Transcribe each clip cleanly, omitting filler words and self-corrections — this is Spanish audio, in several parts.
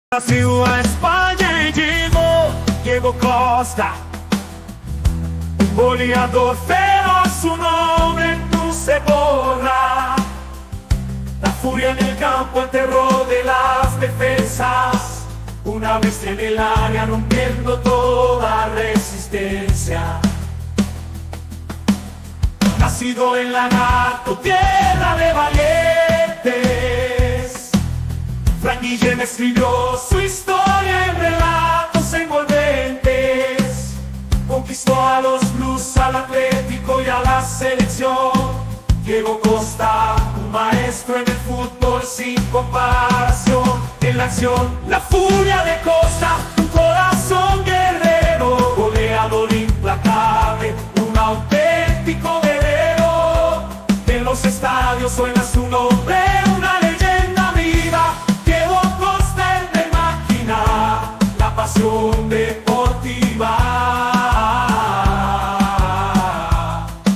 Brasil a España y Diego Costa, un goleador feroz, su nombre no se borra. La furia en el campo, el terror de las defensas, una bestia en el área rompiendo toda resistencia. Nacido en la NATO, tierra de valientes, Fran Guillén escribió su historia en relatos envolventes. Conquistó a los Blues, al Atlético y a la selección. Diego Costa, un maestro en el fútbol sin comparación. En la acción, la furia de Costa, un corazón guerrero, goleador implacable, un auténtico guerrero. En los estadios suena su nombre, una leyenda viva. Diego Costa, el de máquina, la pasión deportiva.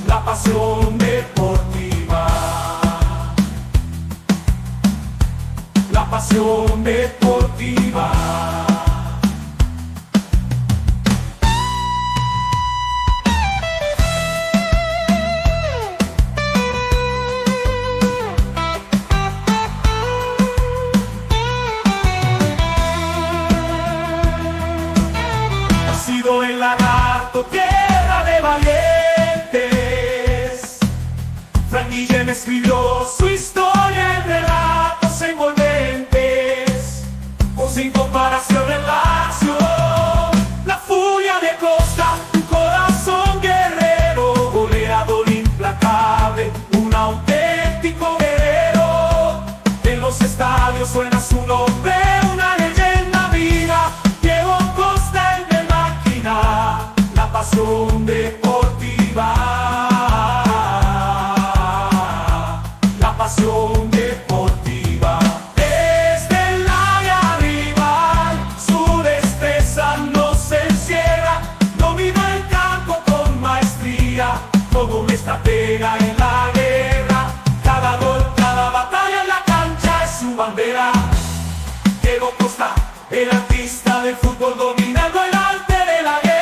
La pasión deportiva. La pasión deportiva. Nacido en la NATO, tierra de valientes, Fran Guillén escribió su historia en relatos envolventes, con sin comparación en la acción. La furia de Costa, un corazón guerrero, goleador implacable, un auténtico guerrero. En los estadios suena su nombre, una leyenda viva. Diego Costa, el de máquina, la pasión deportiva. La pasión deportiva. Desde el área rival, su destreza no se encierra. Domina el campo con maestría, como un estratega en la guerra. Cada gol, cada batalla en la cancha es su bandera. Diego Costa, el artista del fútbol, dominando el arte de la guerra.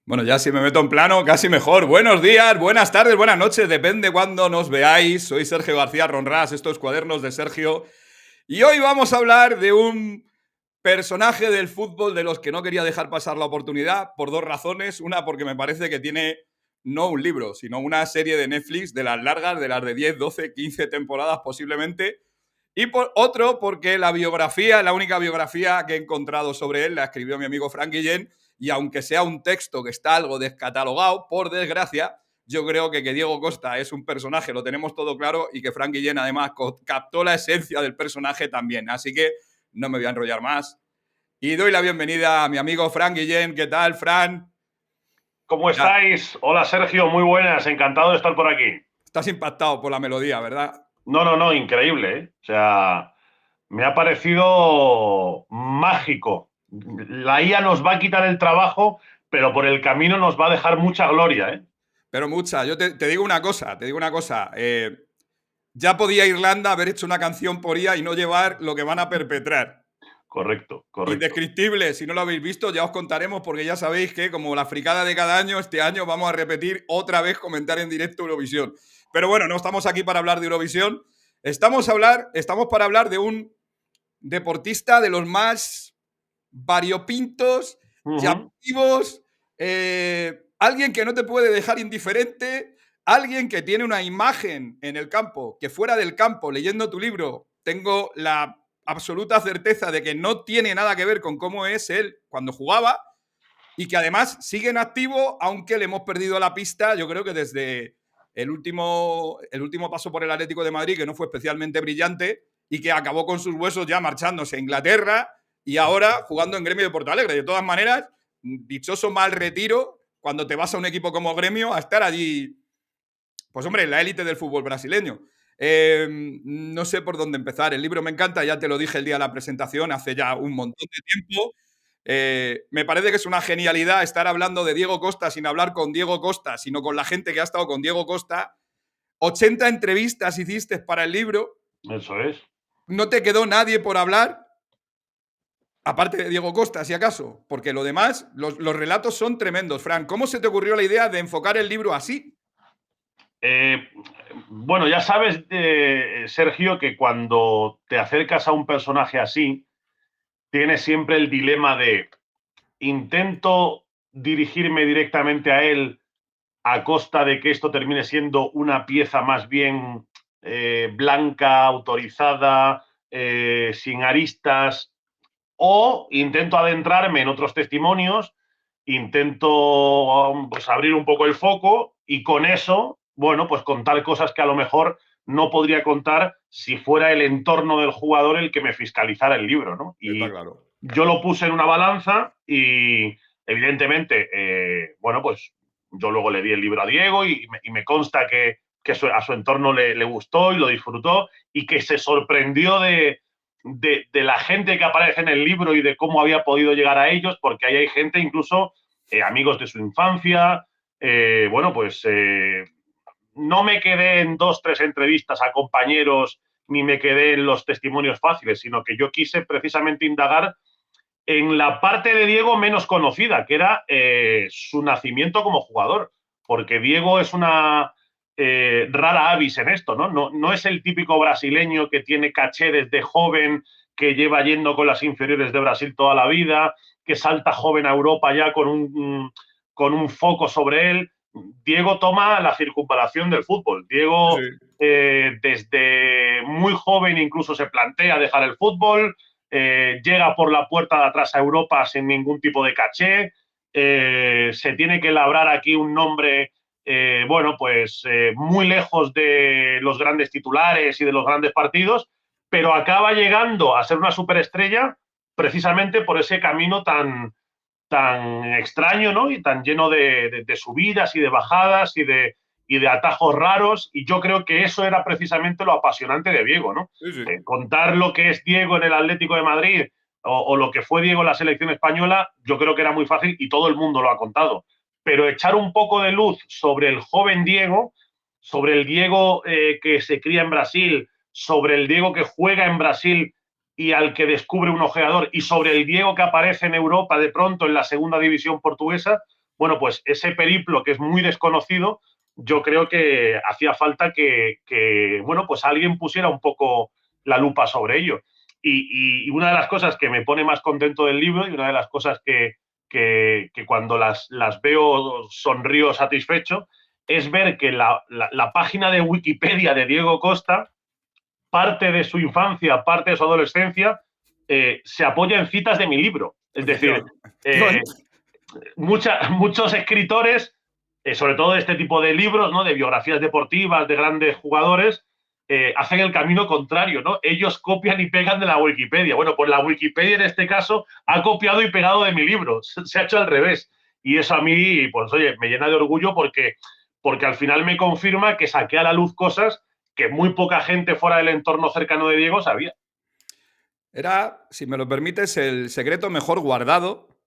Bueno, ya si me meto en plano, casi mejor. Buenos días, buenas tardes, buenas noches, depende cuándo nos veáis. Soy Sergio García Ronrás, estos Cuadernos de Sergio. Y hoy vamos a hablar de un personaje del fútbol de los que no quería dejar pasar la oportunidad por dos razones. Una, porque me parece que tiene no un libro, sino una serie de Netflix de las largas, de las de 10, 12, 15 temporadas posiblemente. Y por otro, porque la biografía, la única biografía que he encontrado sobre él, la escribió mi amigo Fran Guillén, y aunque sea un texto que está algo descatalogado, por desgracia, yo creo que Diego Costa es un personaje, lo tenemos todo claro, y que Fran Guillén además captó la esencia del personaje también. Así que no me voy a enrollar más. Y doy la bienvenida a mi amigo Fran Guillén. ¿Qué tal, Fran? ¿Cómo estáis? Hola, Sergio, muy buenas, encantado de estar por aquí. Estás impactado por la melodía, ¿verdad? No, increíble, ¿eh? O sea, me ha parecido mágico. La IA nos va a quitar el trabajo, pero por el camino nos va a dejar mucha gloria, ¿eh? Pero mucha. Yo te digo una cosa, ya podía Irlanda haber hecho una canción por IA y no llevar lo que van a perpetrar. Correcto. Indescriptible, si no lo habéis visto ya os contaremos, porque ya sabéis que como la fricada de cada año, este año vamos a repetir otra vez comentar en directo Eurovisión. Pero bueno, no estamos aquí para hablar de Eurovisión, estamos para hablar de un deportista de los más variopintos, llamativos, alguien que no te puede dejar indiferente, alguien que tiene una imagen en el campo, que fuera del campo, leyendo tu libro, tengo la absoluta certeza de que no tiene nada que ver con cómo es él cuando jugaba, y que además sigue en activo, aunque le hemos perdido la pista, yo creo que desde el último paso por el Atlético de Madrid, que no fue especialmente brillante, y que acabó con sus huesos ya marchándose a Inglaterra y ahora jugando en Gremio de Porto Alegre. De todas maneras, dichoso mal retiro cuando te vas a un equipo como Gremio a estar allí, pues hombre, en la élite del fútbol brasileño. No sé por dónde empezar. El libro me encanta, ya te lo dije el día de la presentación, hace ya un montón de tiempo. Me parece que es una genialidad estar hablando de Diego Costa sin hablar con Diego Costa, sino con la gente que ha estado con Diego Costa. 80 entrevistas hiciste para el libro. Eso es. No te quedó nadie por hablar, aparte de Diego Costa, si acaso, porque lo demás, los relatos son tremendos. Fran, ¿cómo se te ocurrió la idea de enfocar el libro así? Bueno, ya sabes, Sergio, que cuando te acercas a un personaje así, tienes siempre el dilema de intento dirigirme directamente a él a costa de que esto termine siendo una pieza más bien blanca, autorizada, sin aristas, o intento adentrarme en otros testimonios, intento pues, abrir un poco el foco y con eso, bueno, pues contar cosas que a lo mejor no podría contar si fuera el entorno del jugador el que me fiscalizara el libro, ¿no? Está Y claro. yo lo puse en una balanza y evidentemente, bueno, pues yo luego le di el libro a Diego y me consta que a su entorno le gustó y lo disfrutó y que se sorprendió de la gente que aparece en el libro y de cómo había podido llegar a ellos, porque ahí hay gente, incluso amigos de su infancia. Bueno, pues no me quedé en 2, 3 entrevistas a compañeros ni me quedé en los testimonios fáciles, sino que yo quise precisamente indagar en la parte de Diego menos conocida, que era su nacimiento como jugador, porque Diego es una rara avis en esto, ¿no? No es el típico brasileño que tiene caché desde joven, que lleva yendo con las inferiores de Brasil toda la vida, que salta joven a Europa ya con un foco sobre él. Diego toma la circunvalación del fútbol. Diego, desde muy joven, incluso se plantea dejar el fútbol. Llega por la puerta de atrás a Europa sin ningún tipo de caché, se tiene que labrar aquí un nombre, bueno, pues muy lejos de los grandes titulares y de los grandes partidos, pero acaba llegando a ser una superestrella precisamente por ese camino tan extraño, ¿no? Y tan lleno de subidas y de bajadas y de atajos raros, y yo creo que eso era precisamente lo apasionante de Diego, ¿no? Sí, sí. Contar lo que es Diego en el Atlético de Madrid o lo que fue Diego en la selección española, yo creo que era muy fácil y todo el mundo lo ha contado. Pero echar un poco de luz sobre el joven Diego, sobre el Diego que se cría en Brasil, sobre el Diego que juega en Brasil y al que descubre un ojeador, y sobre el Diego que aparece en Europa de pronto en la segunda división portuguesa, bueno, pues ese periplo que es muy desconocido, yo creo que hacía falta que bueno, pues alguien pusiera un poco la lupa sobre ello. Y una de las cosas que me pone más contento del libro y una de las cosas que cuando las veo sonrío satisfecho es ver que la página de Wikipedia de Diego Costa, parte de su infancia, parte de su adolescencia, se apoya en citas de mi libro. Es decir, muchos escritores, sobre todo de este tipo de libros, ¿no? De biografías deportivas, de grandes jugadores, hacen el camino contrario, ¿no? Ellos copian y pegan de la Wikipedia. Bueno, pues la Wikipedia en este caso ha copiado y pegado de mi libro. Se ha hecho al revés. Y eso a mí, pues oye, me llena de orgullo porque al final me confirma que saqué a la luz cosas que muy poca gente fuera del entorno cercano de Diego sabía. Era, si me lo permites, el secreto mejor guardado.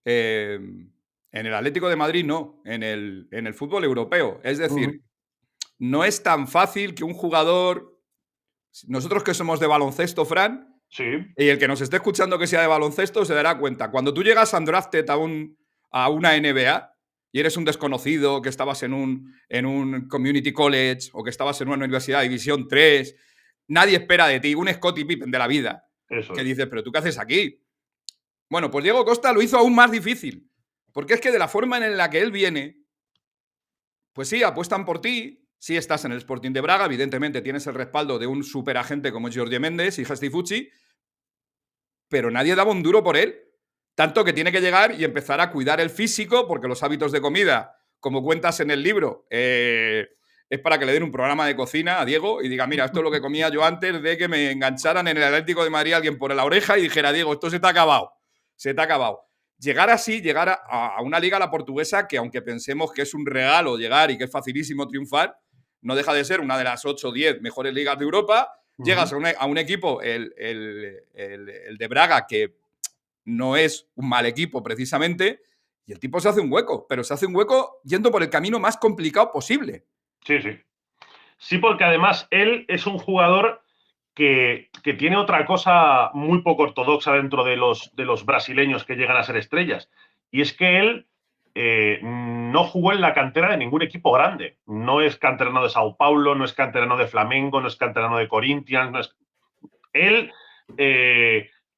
En el Atlético de Madrid no, en el fútbol europeo. Es decir, no es tan fácil que un jugador... Nosotros que somos de baloncesto, Fran, sí. Y el que nos esté escuchando que sea de baloncesto se dará cuenta. Cuando tú llegas undrafted a una NBA y eres un desconocido, que estabas en un community college o que estabas en una universidad de División 3, nadie espera de ti, un Scottie Pippen de la vida. Eso que es. dices, ¿pero tú qué haces aquí? Bueno, pues Diego Costa lo hizo aún más difícil. Porque es que de la forma en la que él viene, pues sí, apuestan por ti. Sí estás en el Sporting de Braga, evidentemente tienes el respaldo de un superagente como Jorge Méndez y Gesti Fucci, pero nadie daba un duro por él. Tanto que tiene que llegar y empezar a cuidar el físico, porque los hábitos de comida, como cuentas en el libro, es para que le den un programa de cocina a Diego y diga, mira, esto es lo que comía yo antes de que me engancharan en el Atlético de Madrid alguien por la oreja y dijera, Diego, esto se te ha acabado. Se te ha acabado. Llegar así, llegar a una liga, la portuguesa, que aunque pensemos que es un regalo llegar y que es facilísimo triunfar, no deja de ser una de las 8 o 10 mejores ligas de Europa. Llegas a un equipo, el de Braga, que no es un mal equipo precisamente, y el tipo se hace un hueco, pero se hace un hueco yendo por el camino más complicado posible. Sí, sí. Sí, porque además él es un jugador que tiene otra cosa muy poco ortodoxa dentro de los brasileños que llegan a ser estrellas. Y es que él no jugó en la cantera de ningún equipo grande. No es canterano de Sao Paulo, no es canterano de Flamengo, no es canterano de Corinthians. No es... Él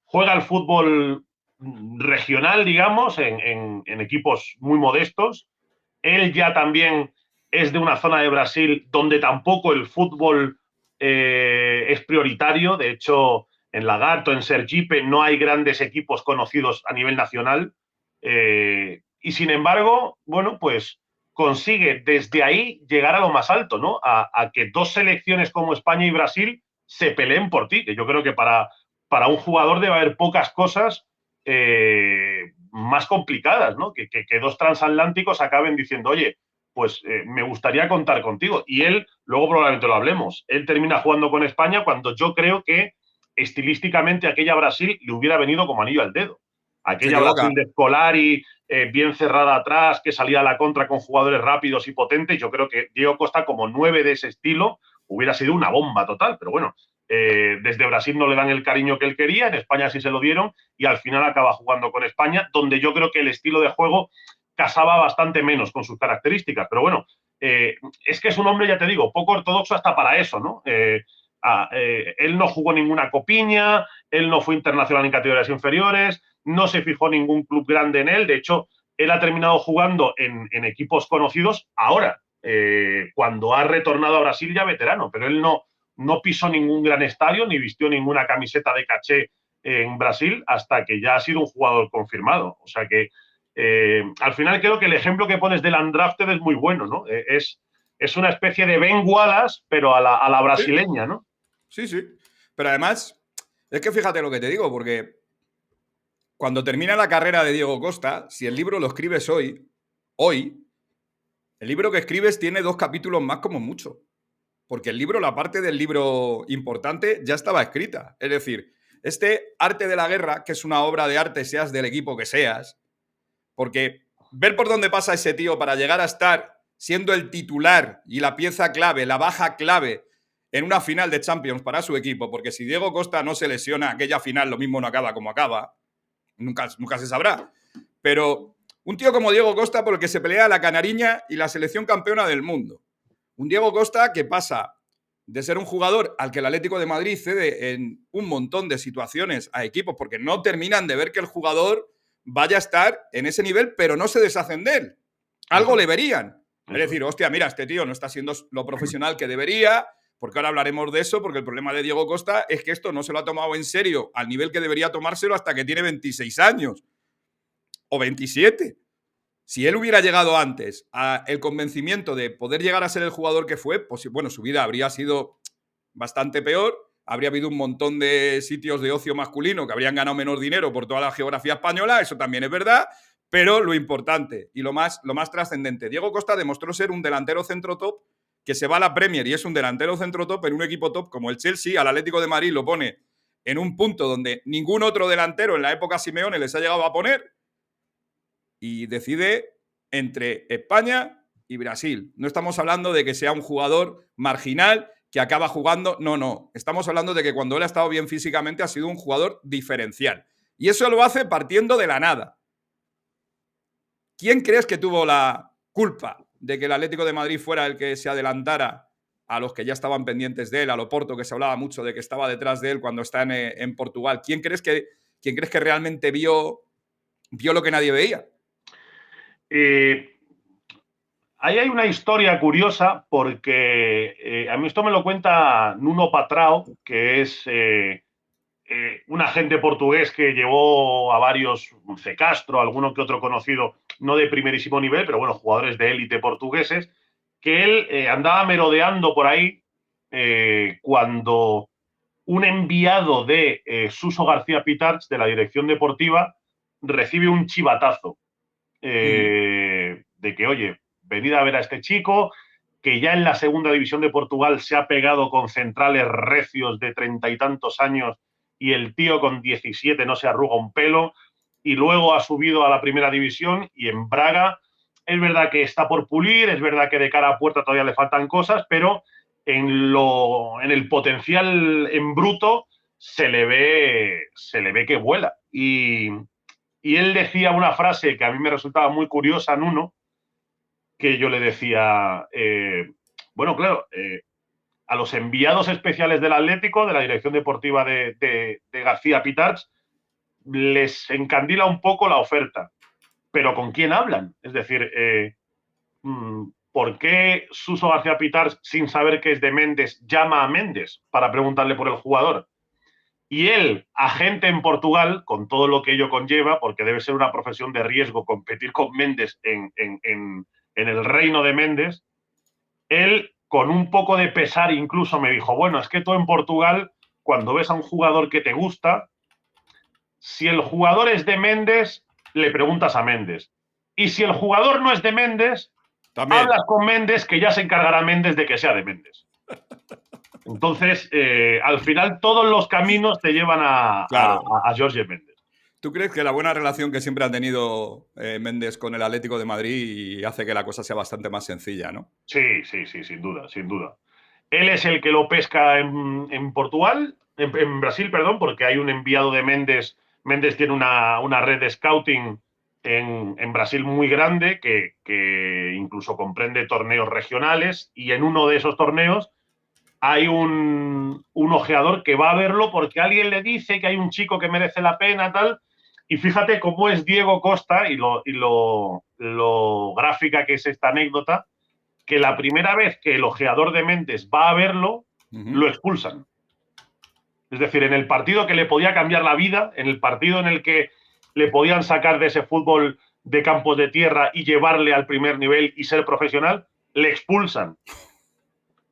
juega al fútbol regional, digamos, en equipos muy modestos. Él ya también es de una zona de Brasil donde tampoco el fútbol es prioritario. De hecho, en Lagarto, en Sergipe, no hay grandes equipos conocidos a nivel nacional. Y sin embargo, bueno, pues consigue desde ahí llegar a lo más alto, ¿no? A que dos selecciones como España y Brasil se peleen por ti, que yo creo que para un jugador debe haber pocas cosas más complicadas, ¿no? Que dos transatlánticos acaben diciendo, oye, pues me gustaría contar contigo. Y él, luego probablemente lo hablemos, él termina jugando con España cuando yo creo que estilísticamente aquella Brasil le hubiera venido como anillo al dedo. Se Aquella equivoca. Brasil de Scolari, bien cerrada atrás, que salía a la contra con jugadores rápidos y potentes, yo creo que Diego Costa como 9 de ese estilo hubiera sido una bomba total, pero bueno, desde Brasil no le dan el cariño que él quería, en España sí se lo dieron y al final acaba jugando con España, donde yo creo que el estilo de juego casaba bastante menos con sus características. Pero bueno, es que es un hombre, ya te digo, poco ortodoxo hasta para eso, ¿no? Él no jugó ninguna copiña, él no fue internacional en categorías inferiores, no se fijó ningún club grande en él. De hecho, él ha terminado jugando en equipos conocidos ahora, cuando ha retornado a Brasil ya veterano, pero él no pisó ningún gran estadio ni vistió ninguna camiseta de caché en Brasil hasta que ya ha sido un jugador confirmado. O sea que al final creo que el ejemplo que pones del undrafted es muy bueno, ¿no? Es una especie de Ben Wallace, pero a la Sí, brasileña, ¿no? sí, sí. Pero además, es que fíjate lo que te digo, porque cuando termina la carrera de Diego Costa, si el libro lo escribes hoy, el libro que escribes tiene 2 capítulos más como mucho. Porque el libro, la parte del libro importante, ya estaba escrita. Es decir, este Arte de la Guerra, que es una obra de arte, seas del equipo que seas, porque ver por dónde pasa ese tío para llegar a estar siendo el titular y la pieza clave, la baja clave en una final de Champions para su equipo, porque si Diego Costa no se lesiona, aquella final lo mismo no acaba como acaba, nunca se sabrá. Pero un tío como Diego Costa por el que se pelea la Canariña y la selección campeona del mundo. Un Diego Costa que pasa de ser un jugador al que el Atlético de Madrid cede en un montón de situaciones a equipos porque no terminan de ver que el jugador vaya a estar en ese nivel, pero no se deshacen de él. Algo Eso, le verían. Es eso. decir, hostia, mira, este tío no está siendo lo profesional que debería, porque ahora hablaremos de eso, porque el problema de Diego Costa es que esto no se lo ha tomado en serio al nivel que debería tomárselo hasta que tiene 26 años o 27. Si él hubiera llegado antes al convencimiento de poder llegar a ser el jugador que fue, pues bueno, su vida habría sido bastante peor. Habría habido un montón de sitios de ocio masculino que habrían ganado menos dinero por toda la geografía española, eso también es verdad, pero lo importante y lo más trascendente, Diego Costa demostró ser un delantero centro top que se va a la Premier y es un delantero centro top en un equipo top como el Chelsea, al Atlético de Madrid lo pone en un punto donde ningún otro delantero en la época Simeone les ha llegado a poner y decide entre España y Brasil. No estamos hablando de que sea un jugador marginal que acaba jugando. No, no. Estamos hablando de que cuando él ha estado bien físicamente ha sido un jugador diferencial. Y eso lo hace partiendo de la nada. ¿Quién crees que tuvo la culpa de que el Atlético de Madrid fuera el que se adelantara a los que ya estaban pendientes de él, a Oporto, que se hablaba mucho de que estaba detrás de él cuando está en Portugal? ¿Quién crees que realmente vio lo que nadie veía? Ahí hay una historia curiosa porque a mí esto me lo cuenta Nuno Patrao, que es un agente portugués que llevó a varios, C. Castro, alguno que otro conocido, no de primerísimo nivel, pero bueno, jugadores de élite portugueses, que él andaba merodeando por ahí cuando un enviado de Suso García Pitarch, de la dirección deportiva, recibe un chivatazo de que, oye, venid a ver a este chico, que ya en la segunda división de Portugal se ha pegado con centrales recios de 30 y tantos años y el tío con 17 no se arruga un pelo. y luego ha subido a la primera división, y en Braga es verdad que está por pulir, es verdad que de cara a puerta todavía le faltan cosas, pero en el potencial en bruto se le ve que vuela. Y él decía una frase que a mí me resultaba muy curiosa, Nuno, que yo le decía, bueno, claro, a los enviados especiales del Atlético, de la dirección deportiva de García Pitarch, les encandila un poco la oferta. Pero ¿con quién hablan? Es decir, ¿por qué Suso García Pitarch, sin saber que es de Méndez, llama a Méndez para preguntarle por el jugador? Y él, agente en Portugal, con todo lo que ello conlleva, porque debe ser una profesión de riesgo competir con Méndez en el reino de Méndez, él, con un poco de pesar incluso, me dijo, bueno, es que tú en Portugal, cuando ves a un jugador que te gusta, si el jugador es de Méndez, le preguntas a Méndez. Y si el jugador no es de Méndez, También. hablas con Méndez, que ya se encargará Méndez de que sea de Méndez. Entonces, al final, todos los caminos te llevan a Jorge Méndez. ¿Tú crees que la buena relación que siempre ha tenido Méndez con el Atlético de Madrid hace que la cosa sea bastante más sencilla, ¿no? Sí, sin duda, sin duda. Él es el que lo pesca en Portugal, en Brasil, perdón, porque hay un enviado de Méndez. Méndez tiene una red de scouting en Brasil muy grande que incluso comprende torneos regionales, y en uno de esos torneos hay un ojeador que va a verlo porque alguien le dice que hay un chico que merece la pena, tal. Y fíjate cómo es Diego Costa y lo gráfica que es esta anécdota, que la primera vez que el ojeador de Méndez va a verlo, lo expulsan. Es decir, en el partido que le podía cambiar la vida, en el partido en el que le podían sacar de ese fútbol de campos de tierra y llevarle al primer nivel y ser profesional, le expulsan.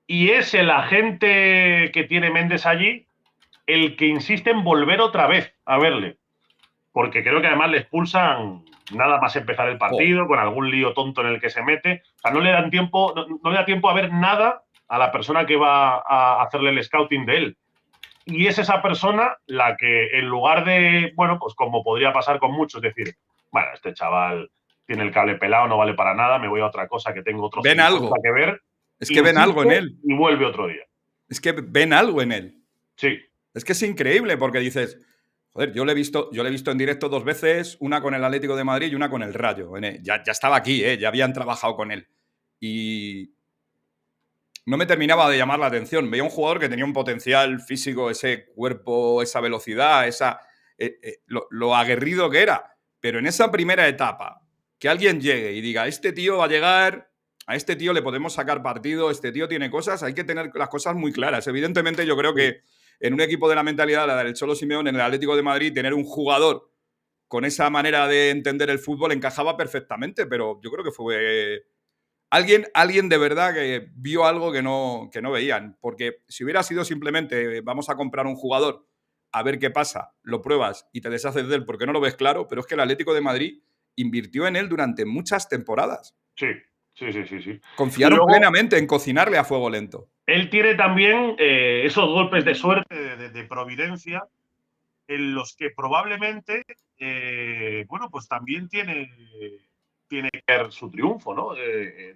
Y es el agente que tiene Méndez allí el que insiste en volver otra vez a verle. Porque creo que además le expulsan nada más empezar el partido, con algún lío tonto en el que se mete. O sea, no le da tiempo a ver nada a la persona que va a hacerle el scouting de él. Y es esa persona la que, en lugar de, bueno, pues como podría pasar con muchos, decir, bueno, este chaval tiene el cable pelado, no vale para nada, me voy a otra cosa que tengo otro ven algo que ver. Es que ven algo en él. Y vuelve otro día. Es que ven algo en él. Sí. Es que es increíble porque dices, joder, yo le he visto en directo 2 veces, una con el Atlético de Madrid y una con el Rayo. Ya estaba aquí, ya habían trabajado con él. Y no me terminaba de llamar la atención. Veía un jugador que tenía un potencial físico, ese cuerpo, esa velocidad, lo aguerrido que era. Pero en esa primera etapa, que alguien llegue y diga, este tío va a llegar, a este tío le podemos sacar partido, este tío tiene cosas, hay que tener las cosas muy claras. Evidentemente, yo creo que en un equipo de la mentalidad, la del Cholo Simeone, en el Atlético de Madrid, tener un jugador con esa manera de entender el fútbol encajaba perfectamente, pero yo creo que fue alguien de verdad que vio algo que no veían. Porque si hubiera sido simplemente vamos a comprar un jugador, a ver qué pasa, lo pruebas y te deshaces de él porque no lo ves claro, pero es que el Atlético de Madrid invirtió en él durante muchas temporadas. Sí. Confiaron plenamente en cocinarle a fuego lento. Él tiene también esos golpes de suerte, de providencia, en los que probablemente, bueno, pues también tiene que ver su triunfo, ¿no?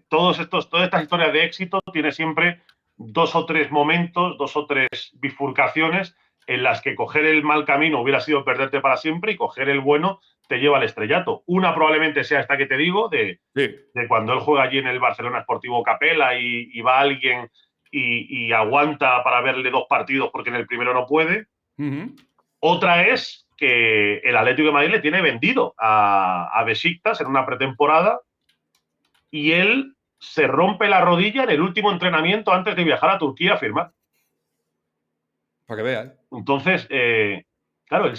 Todas estas historias de éxito tiene siempre 2 o 3 momentos, 2 o 3 bifurcaciones en las que coger el mal camino hubiera sido perderte para siempre y coger el bueno te lleva al estrellato. Una probablemente sea esta que te digo, de cuando él juega allí en el Barcelona Sportivo Capela y va alguien y aguanta para verle 2 partidos porque en el primero no puede. Otra es que el Atlético de Madrid le tiene vendido a Besiktas en una pretemporada y él se rompe la rodilla en el último entrenamiento antes de viajar a Turquía a firmar. Para que veas. Entonces, claro,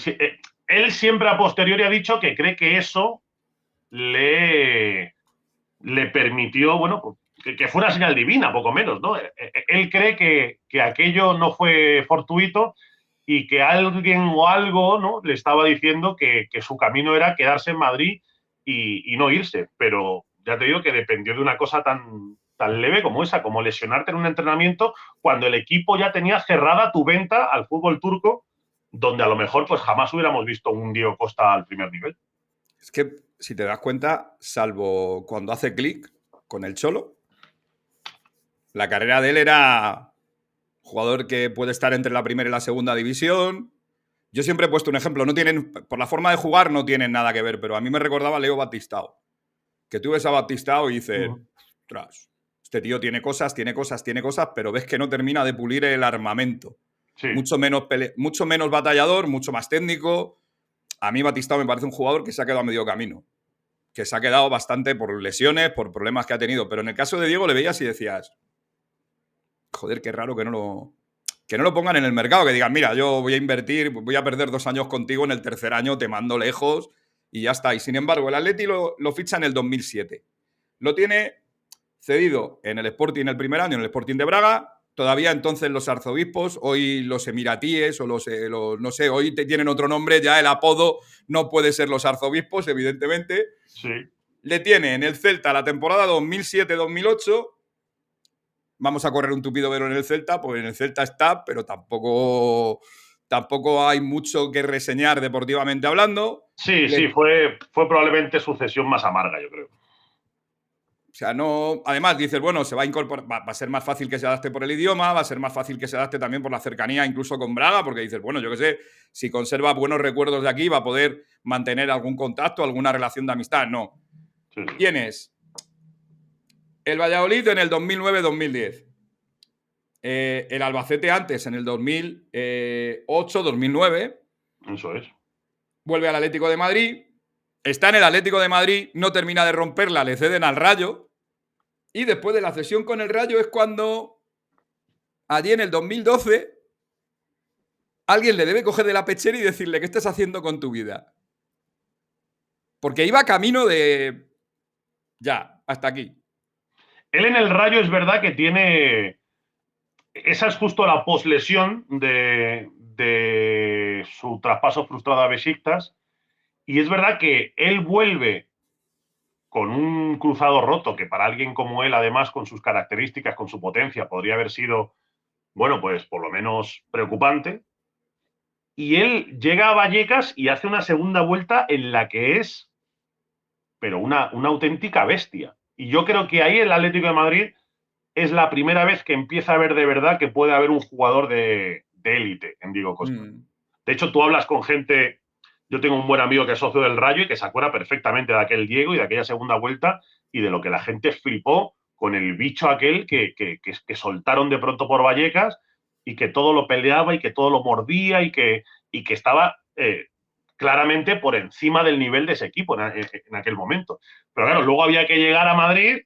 él siempre a posteriori ha dicho que cree que eso le permitió, bueno, que fue una señal divina, poco menos, ¿no? Él cree que aquello no fue fortuito y que alguien o algo, ¿no?, le estaba diciendo que su camino era quedarse en Madrid y no irse. Pero ya te digo que dependió de una cosa tan leve como esa, como lesionarte en un entrenamiento cuando el equipo ya tenía cerrada tu venta al fútbol turco, donde a lo mejor pues jamás hubiéramos visto un Diego Costa al primer nivel. Es que, si te das cuenta, salvo cuando hace clic con el Cholo, la carrera de él era jugador que puede estar entre la primera y la segunda división. Yo siempre he puesto un ejemplo. No tienen, por la forma de jugar no tienen nada que ver, pero a mí me recordaba a Leo Batistao. Que tú ves a Batistao y dices, ostras, este tío tiene cosas, pero ves que no termina de pulir el armamento. Sí. Mucho menos batallador, mucho más técnico. A mí Batistao me parece un jugador que se ha quedado a medio camino. Que se ha quedado bastante por lesiones, por problemas que ha tenido. Pero en el caso de Diego le veías y decías, joder, qué raro que no lo pongan en el mercado, que digan, mira, yo voy a invertir, voy a perder 2 años contigo, en el tercer año te mando lejos y ya está. Y sin embargo, el Atleti lo ficha en el 2007. Lo tiene cedido en el Sporting el primer año, en el Sporting de Braga. Todavía entonces los arzobispos, hoy los emiratíes o los no sé, hoy tienen otro nombre, ya el apodo no puede ser los arzobispos, evidentemente. Sí. Le tiene en el Celta la temporada 2007-2008. Vamos a correr un tupido velo en el Celta, pues en el Celta está, pero tampoco hay mucho que reseñar deportivamente hablando. Sí, fue probablemente su cesión más amarga, yo creo. O sea, no. Además, dices, bueno, se va a incorporar, va a ser más fácil que se adapte por el idioma, va a ser más fácil que se adapte también por la cercanía, incluso con Braga, porque dices, bueno, yo qué sé, si conserva buenos recuerdos de aquí, va a poder mantener algún contacto, alguna relación de amistad. No. Sí. Tienes el Valladolid en el 2009-2010. El Albacete antes, en el 2008-2009. Eso es. Vuelve al Atlético de Madrid. Está en el Atlético de Madrid, no termina de romperla, le ceden al Rayo. Y después de la cesión con el Rayo es cuando, allí en el 2012, alguien le debe coger de la pechera y decirle, ¿qué estás haciendo con tu vida? Porque iba camino de... Ya, hasta aquí. Él en el Rayo es verdad que tiene... Esa es justo la poslesión de su traspaso frustrado a Besiktas. Y es verdad que él vuelve con un cruzado roto, que para alguien como él, además, con sus características, con su potencia, podría haber sido, bueno, pues por lo menos preocupante. Y él llega a Vallecas y hace una segunda vuelta en la que es, pero una auténtica bestia. Y yo creo que ahí el Atlético de Madrid es la primera vez que empieza a ver de verdad que puede haber un jugador de élite en Diego Costa. De hecho, tú hablas con gente... Yo tengo un buen amigo que es socio del Rayo y que se acuerda perfectamente de aquel Diego y de aquella segunda vuelta y de lo que la gente flipó con el bicho aquel que soltaron de pronto por Vallecas y que todo lo peleaba y que todo lo mordía y que estaba claramente por encima del nivel de ese equipo en aquel momento. Pero claro, luego había que llegar a Madrid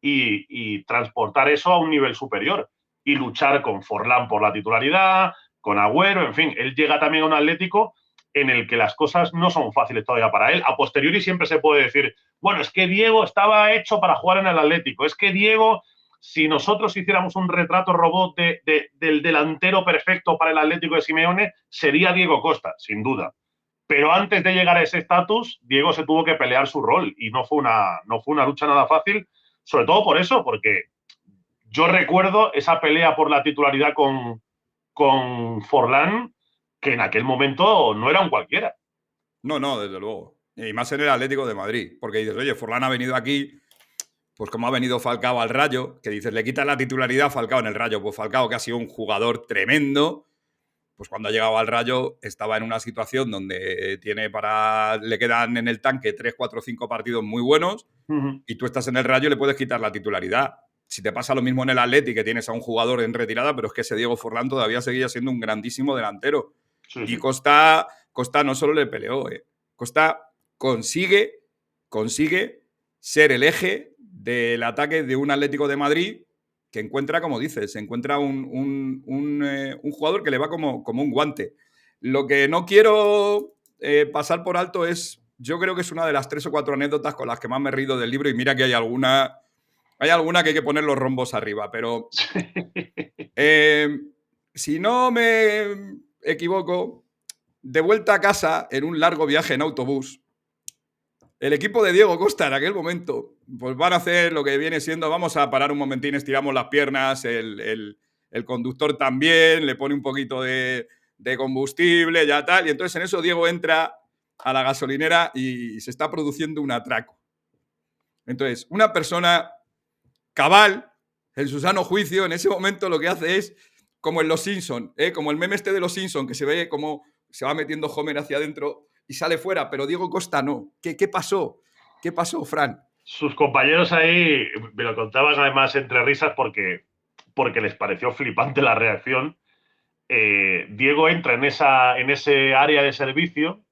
y transportar eso a un nivel superior y luchar con Forlán por la titularidad, con Agüero, en fin. Él llega también a un Atlético en el que las cosas no son fáciles todavía para él. A posteriori siempre se puede decir, bueno, es que Diego estaba hecho para jugar en el Atlético, es que Diego, si nosotros hiciéramos un retrato robot del delantero perfecto para el Atlético de Simeone, sería Diego Costa, sin duda. Pero antes de llegar a ese estatus, Diego se tuvo que pelear su rol y no fue una lucha nada fácil, sobre todo por eso, porque yo recuerdo esa pelea por la titularidad con Forlán, que en aquel momento no era un cualquiera. No, desde luego. Y más en el Atlético de Madrid. Porque dices, oye, Forlán ha venido aquí, pues como ha venido Falcao al Rayo, que dices, le quitan la titularidad a Falcao en el Rayo. Pues Falcao, que ha sido un jugador tremendo, pues cuando ha llegado al Rayo estaba en una situación donde le quedan en el tanque 3, 4, 5 partidos muy buenos y tú estás en el Rayo y le puedes quitar la titularidad. Si te pasa lo mismo en el Atleti, que tienes a un jugador en retirada, pero es que ese Diego Forlán todavía seguía siendo un grandísimo delantero. Sí. Y Costa no solo le peleó, Costa consigue ser el eje del ataque de un Atlético de Madrid que encuentra, como dices, un jugador que le va como un guante. Lo que no quiero pasar por alto es, yo creo que es una de las 3 o 4 anécdotas con las que más me he reído del libro, y mira que hay alguna que hay que poner los rombos arriba, pero si no me equivoco, de vuelta a casa en un largo viaje en autobús, el equipo de Diego Costa en aquel momento pues van a hacer lo que viene siendo, vamos a parar un momentín, estiramos las piernas, el conductor también, le pone un poquito de combustible, ya tal, y entonces en eso Diego entra a la gasolinera y se está produciendo un atraco. Entonces, una persona cabal, en su sano juicio, en ese momento lo que hace es, como en Los Simpson, como el meme este de Los Simpson, que se ve como se va metiendo Homer hacia adentro y sale fuera, pero Diego Costa no. ¿Qué pasó? ¿Qué pasó, Fran? Sus compañeros ahí me lo contaban además entre risas porque les pareció flipante la reacción. Diego entra en ese área de servicio,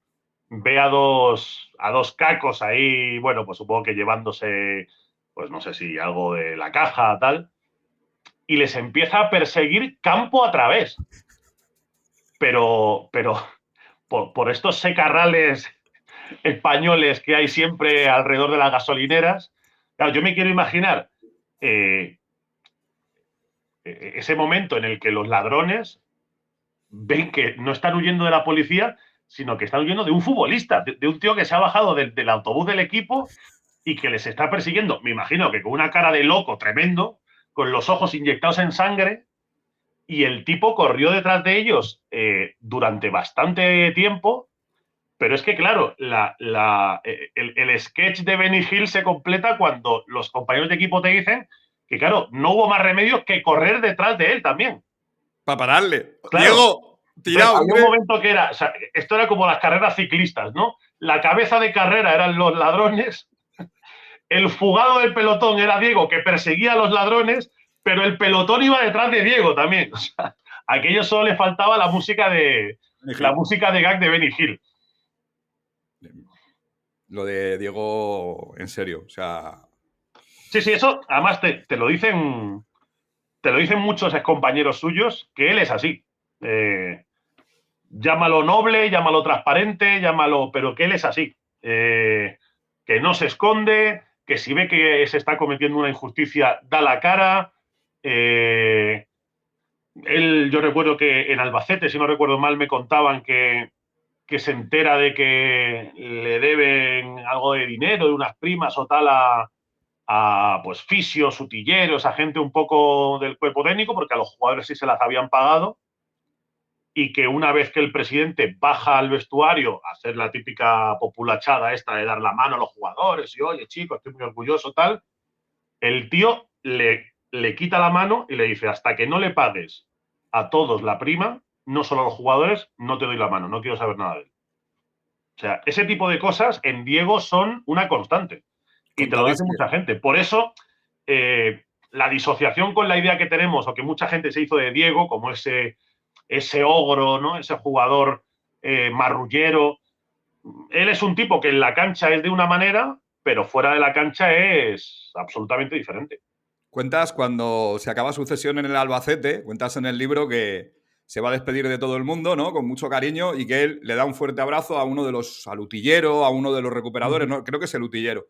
ve a dos cacos ahí, bueno, pues supongo que llevándose, pues no sé si algo de la caja, tal, y les empieza a perseguir campo a través. Pero por estos secarrales españoles que hay siempre alrededor de las gasolineras, claro, yo me quiero imaginar ese momento en el que los ladrones ven que no están huyendo de la policía, sino que están huyendo de un futbolista, de un tío que se ha bajado del autobús del equipo y que les está persiguiendo. Me imagino que con una cara de loco tremendo, con los ojos inyectados en sangre, y el tipo corrió detrás de ellos durante bastante tiempo. Pero es que, claro, el sketch de Benny Hill se completa cuando los compañeros de equipo te dicen que, claro, no hubo más remedio que correr detrás de él también. Para pararle. Claro, Diego, tirado. Había un momento que era, o sea, esto era como las carreras ciclistas, ¿no? La cabeza de carrera eran los ladrones, el fugado del pelotón era Diego, que perseguía a los ladrones, pero el pelotón iba detrás de Diego también. O sea, a aquello solo le faltaba la música de gag de Benny Hill. Lo de Diego, en serio, o sea... Sí, eso además te lo dicen muchos excompañeros suyos, que él es así. Llámalo noble, llámalo transparente, llámalo, pero que él es así. Que no se esconde, que si ve que se está cometiendo una injusticia, da la cara. Yo recuerdo que en Albacete, si no recuerdo mal, me contaban que se entera de que le deben algo de dinero, de unas primas o tal a pues fisios, utilleros, a gente un poco del cuerpo técnico, porque a los jugadores sí se las habían pagado, y que una vez que el presidente baja al vestuario a hacer la típica populachada esta de dar la mano a los jugadores y oye, chicos, estoy muy orgulloso, tal, el tío le quita la mano y le dice, hasta que no le pagues a todos la prima, no solo a los jugadores, no te doy la mano, no quiero saber nada de él. O sea, ese tipo de cosas en Diego son una constante. Y te lo dice mucha gente. Por eso, la disociación con la idea que tenemos, o que mucha gente se hizo de Diego, como ese ogro, ¿no? Ese jugador marrullero. Él es un tipo que en la cancha es de una manera, pero fuera de la cancha es absolutamente diferente. Cuentas cuando se acaba su cesión en el Albacete, cuentas en el libro que se va a despedir de todo el mundo, ¿no? Con mucho cariño, y que él le da un fuerte abrazo a uno de los, al utillero, a uno de los recuperadores, ¿no? Creo que es el utillero.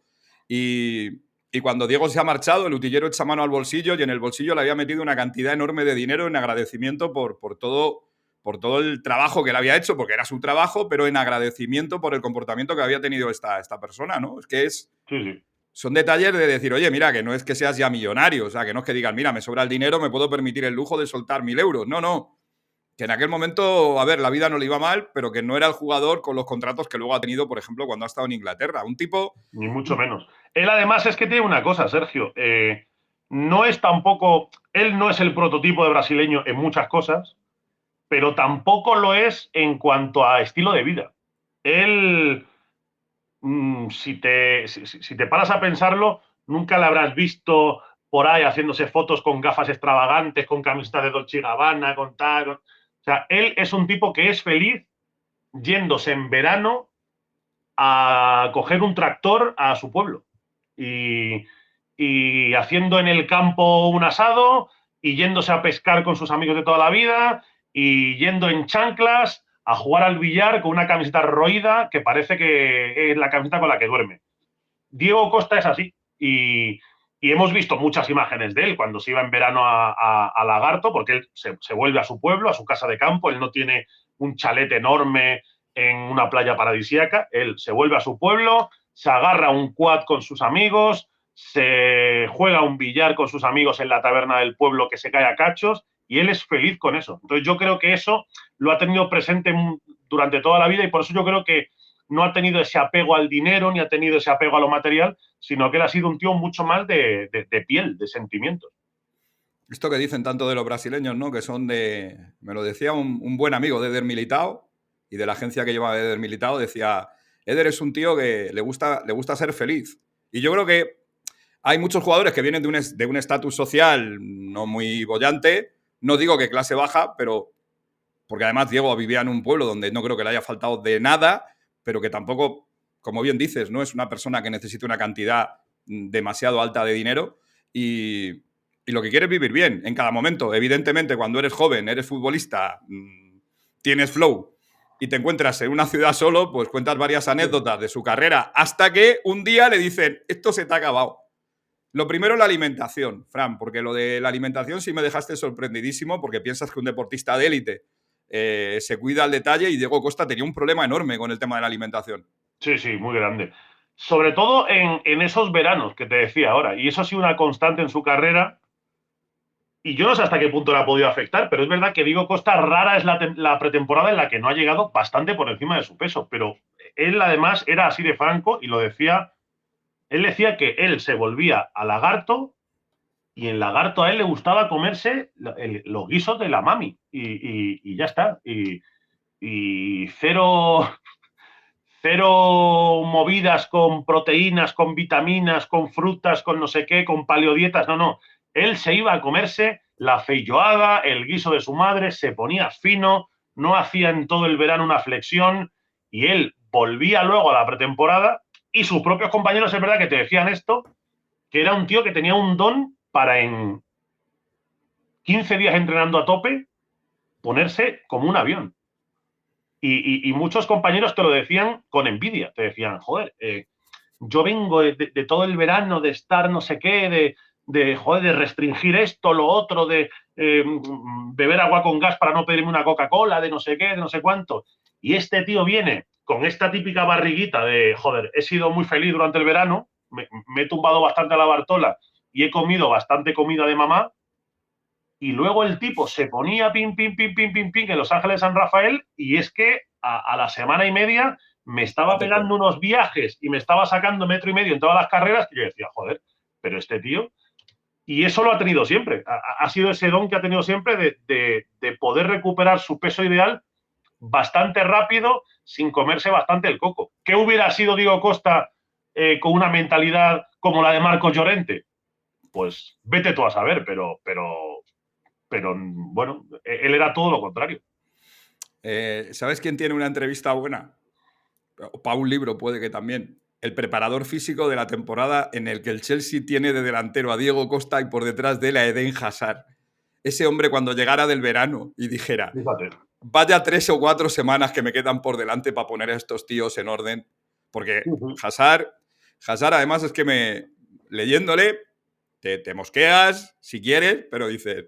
Y cuando Diego se ha marchado, el utillero echa mano al bolsillo y en el bolsillo le había metido una cantidad enorme de dinero en agradecimiento por todo el trabajo que le había hecho, porque era su trabajo, pero en agradecimiento por el comportamiento que había tenido esta persona, ¿no? Es que es... Sí. Son detalles de decir, oye, mira, que no es que seas ya millonario, o sea, que no es que digan, mira, me sobra el dinero, me puedo permitir el lujo de soltar 1.000 euros. No. Que en aquel momento, a ver, la vida no le iba mal, pero que no era el jugador con los contratos que luego ha tenido, por ejemplo, cuando ha estado en Inglaterra. Un tipo... Ni mucho menos. Él además es que tiene una cosa, Sergio. No es tampoco... Él no es el prototipo de brasileño en muchas cosas, pero tampoco lo es en cuanto a estilo de vida. Él... si te paras a pensarlo, nunca le habrás visto por ahí haciéndose fotos con gafas extravagantes, con camiseta de Dolce & Gabbana, con tal... O sea, él es un tipo que es feliz yéndose en verano a coger un tractor a su pueblo y haciendo en el campo un asado y yéndose a pescar con sus amigos de toda la vida y yendo en chanclas a jugar al billar con una camiseta roída que parece que es la camiseta con la que duerme. Diego Costa es así y hemos visto muchas imágenes de él cuando se iba en verano a Lagarto, porque él se vuelve a su pueblo, a su casa de campo. Él no tiene un chalet enorme en una playa paradisíaca. Él se vuelve a su pueblo, se agarra un quad con sus amigos, se juega un billar con sus amigos en la taberna del pueblo que se cae a cachos y él es feliz con eso. Entonces yo creo que eso lo ha tenido presente durante toda la vida y por eso yo creo que no ha tenido ese apego al dinero, ni ha tenido ese apego a lo material, sino que él ha sido un tío mucho más de piel, de sentimientos. Esto que dicen tanto de los brasileños, ¿no? Que son de... Me lo decía un buen amigo de Eder Militao y de la agencia que lleva Eder Militao, decía, Eder es un tío que le gusta ser feliz. Y yo creo que hay muchos jugadores que vienen de un estatus social no muy bollante, no digo que clase baja, pero porque además Diego vivía en un pueblo donde no creo que le haya faltado de nada, pero que tampoco, como bien dices, no es una persona que necesite una cantidad demasiado alta de dinero y lo que quiere es vivir bien en cada momento. Evidentemente, cuando eres joven, eres futbolista, tienes flow y te encuentras en una ciudad solo, pues cuentas varias anécdotas de su carrera hasta que un día le dicen, esto se te ha acabado. Lo primero, la alimentación, Fran, porque lo de la alimentación sí me dejaste sorprendidísimo porque piensas que un deportista de élite se cuida al detalle y Diego Costa tenía un problema enorme con el tema de la alimentación. Sí, sí, muy grande. Sobre todo en esos veranos que te decía ahora. Y eso ha sido una constante en su carrera. Y yo no sé hasta qué punto le ha podido afectar, pero es verdad que Diego Costa rara es la pretemporada en la que no ha llegado bastante por encima de su peso. Pero él además era así de franco y lo decía. Él decía que él se volvía a lagarto y en lagarto a él le gustaba comerse los guisos de la mami. Y ya está. Y cero movidas con proteínas, con vitaminas, con frutas, con no sé qué, con paleodietas, no. Él se iba a comerse la feijoada, el guiso de su madre, se ponía fino, no hacía en todo el verano una flexión y él volvía luego a la pretemporada y sus propios compañeros, es verdad que te decían esto, que era un tío que tenía un don para en 15 días entrenando a tope ponerse como un avión. Y muchos compañeros te lo decían con envidia, te decían, joder, yo vengo de todo el verano de estar no sé qué, de restringir esto, lo otro, de beber agua con gas para no pedirme una Coca-Cola, de no sé qué, de no sé cuánto. Y este tío viene con esta típica barriguita de, joder, he sido muy feliz durante el verano, me he tumbado bastante a la Bartola y he comido bastante comida de mamá. Y luego el tipo se ponía pim en Los Ángeles San Rafael y es que a la semana y media me estaba pegando unos viajes y me estaba sacando 1,5 metros en todas las carreras que yo decía, joder, pero este tío... Y eso lo ha tenido siempre. Ha sido ese don que ha tenido siempre de poder recuperar su peso ideal bastante rápido sin comerse bastante el coco. ¿Qué hubiera sido Diego Costa con una mentalidad como la de Marcos Llorente? Pues vete tú a saber, pero bueno, él era todo lo contrario. ¿Sabes quién tiene una entrevista buena? Para un libro puede que también. El preparador físico de la temporada en el que el Chelsea tiene de delantero a Diego Costa y por detrás de él a Eden Hazard. Ese hombre cuando llegara del verano y dijera, fíjate, vaya 3 o 4 semanas que me quedan por delante para poner a estos tíos en orden. Porque Hazard además es que leyéndole te mosqueas si quieres, pero dices,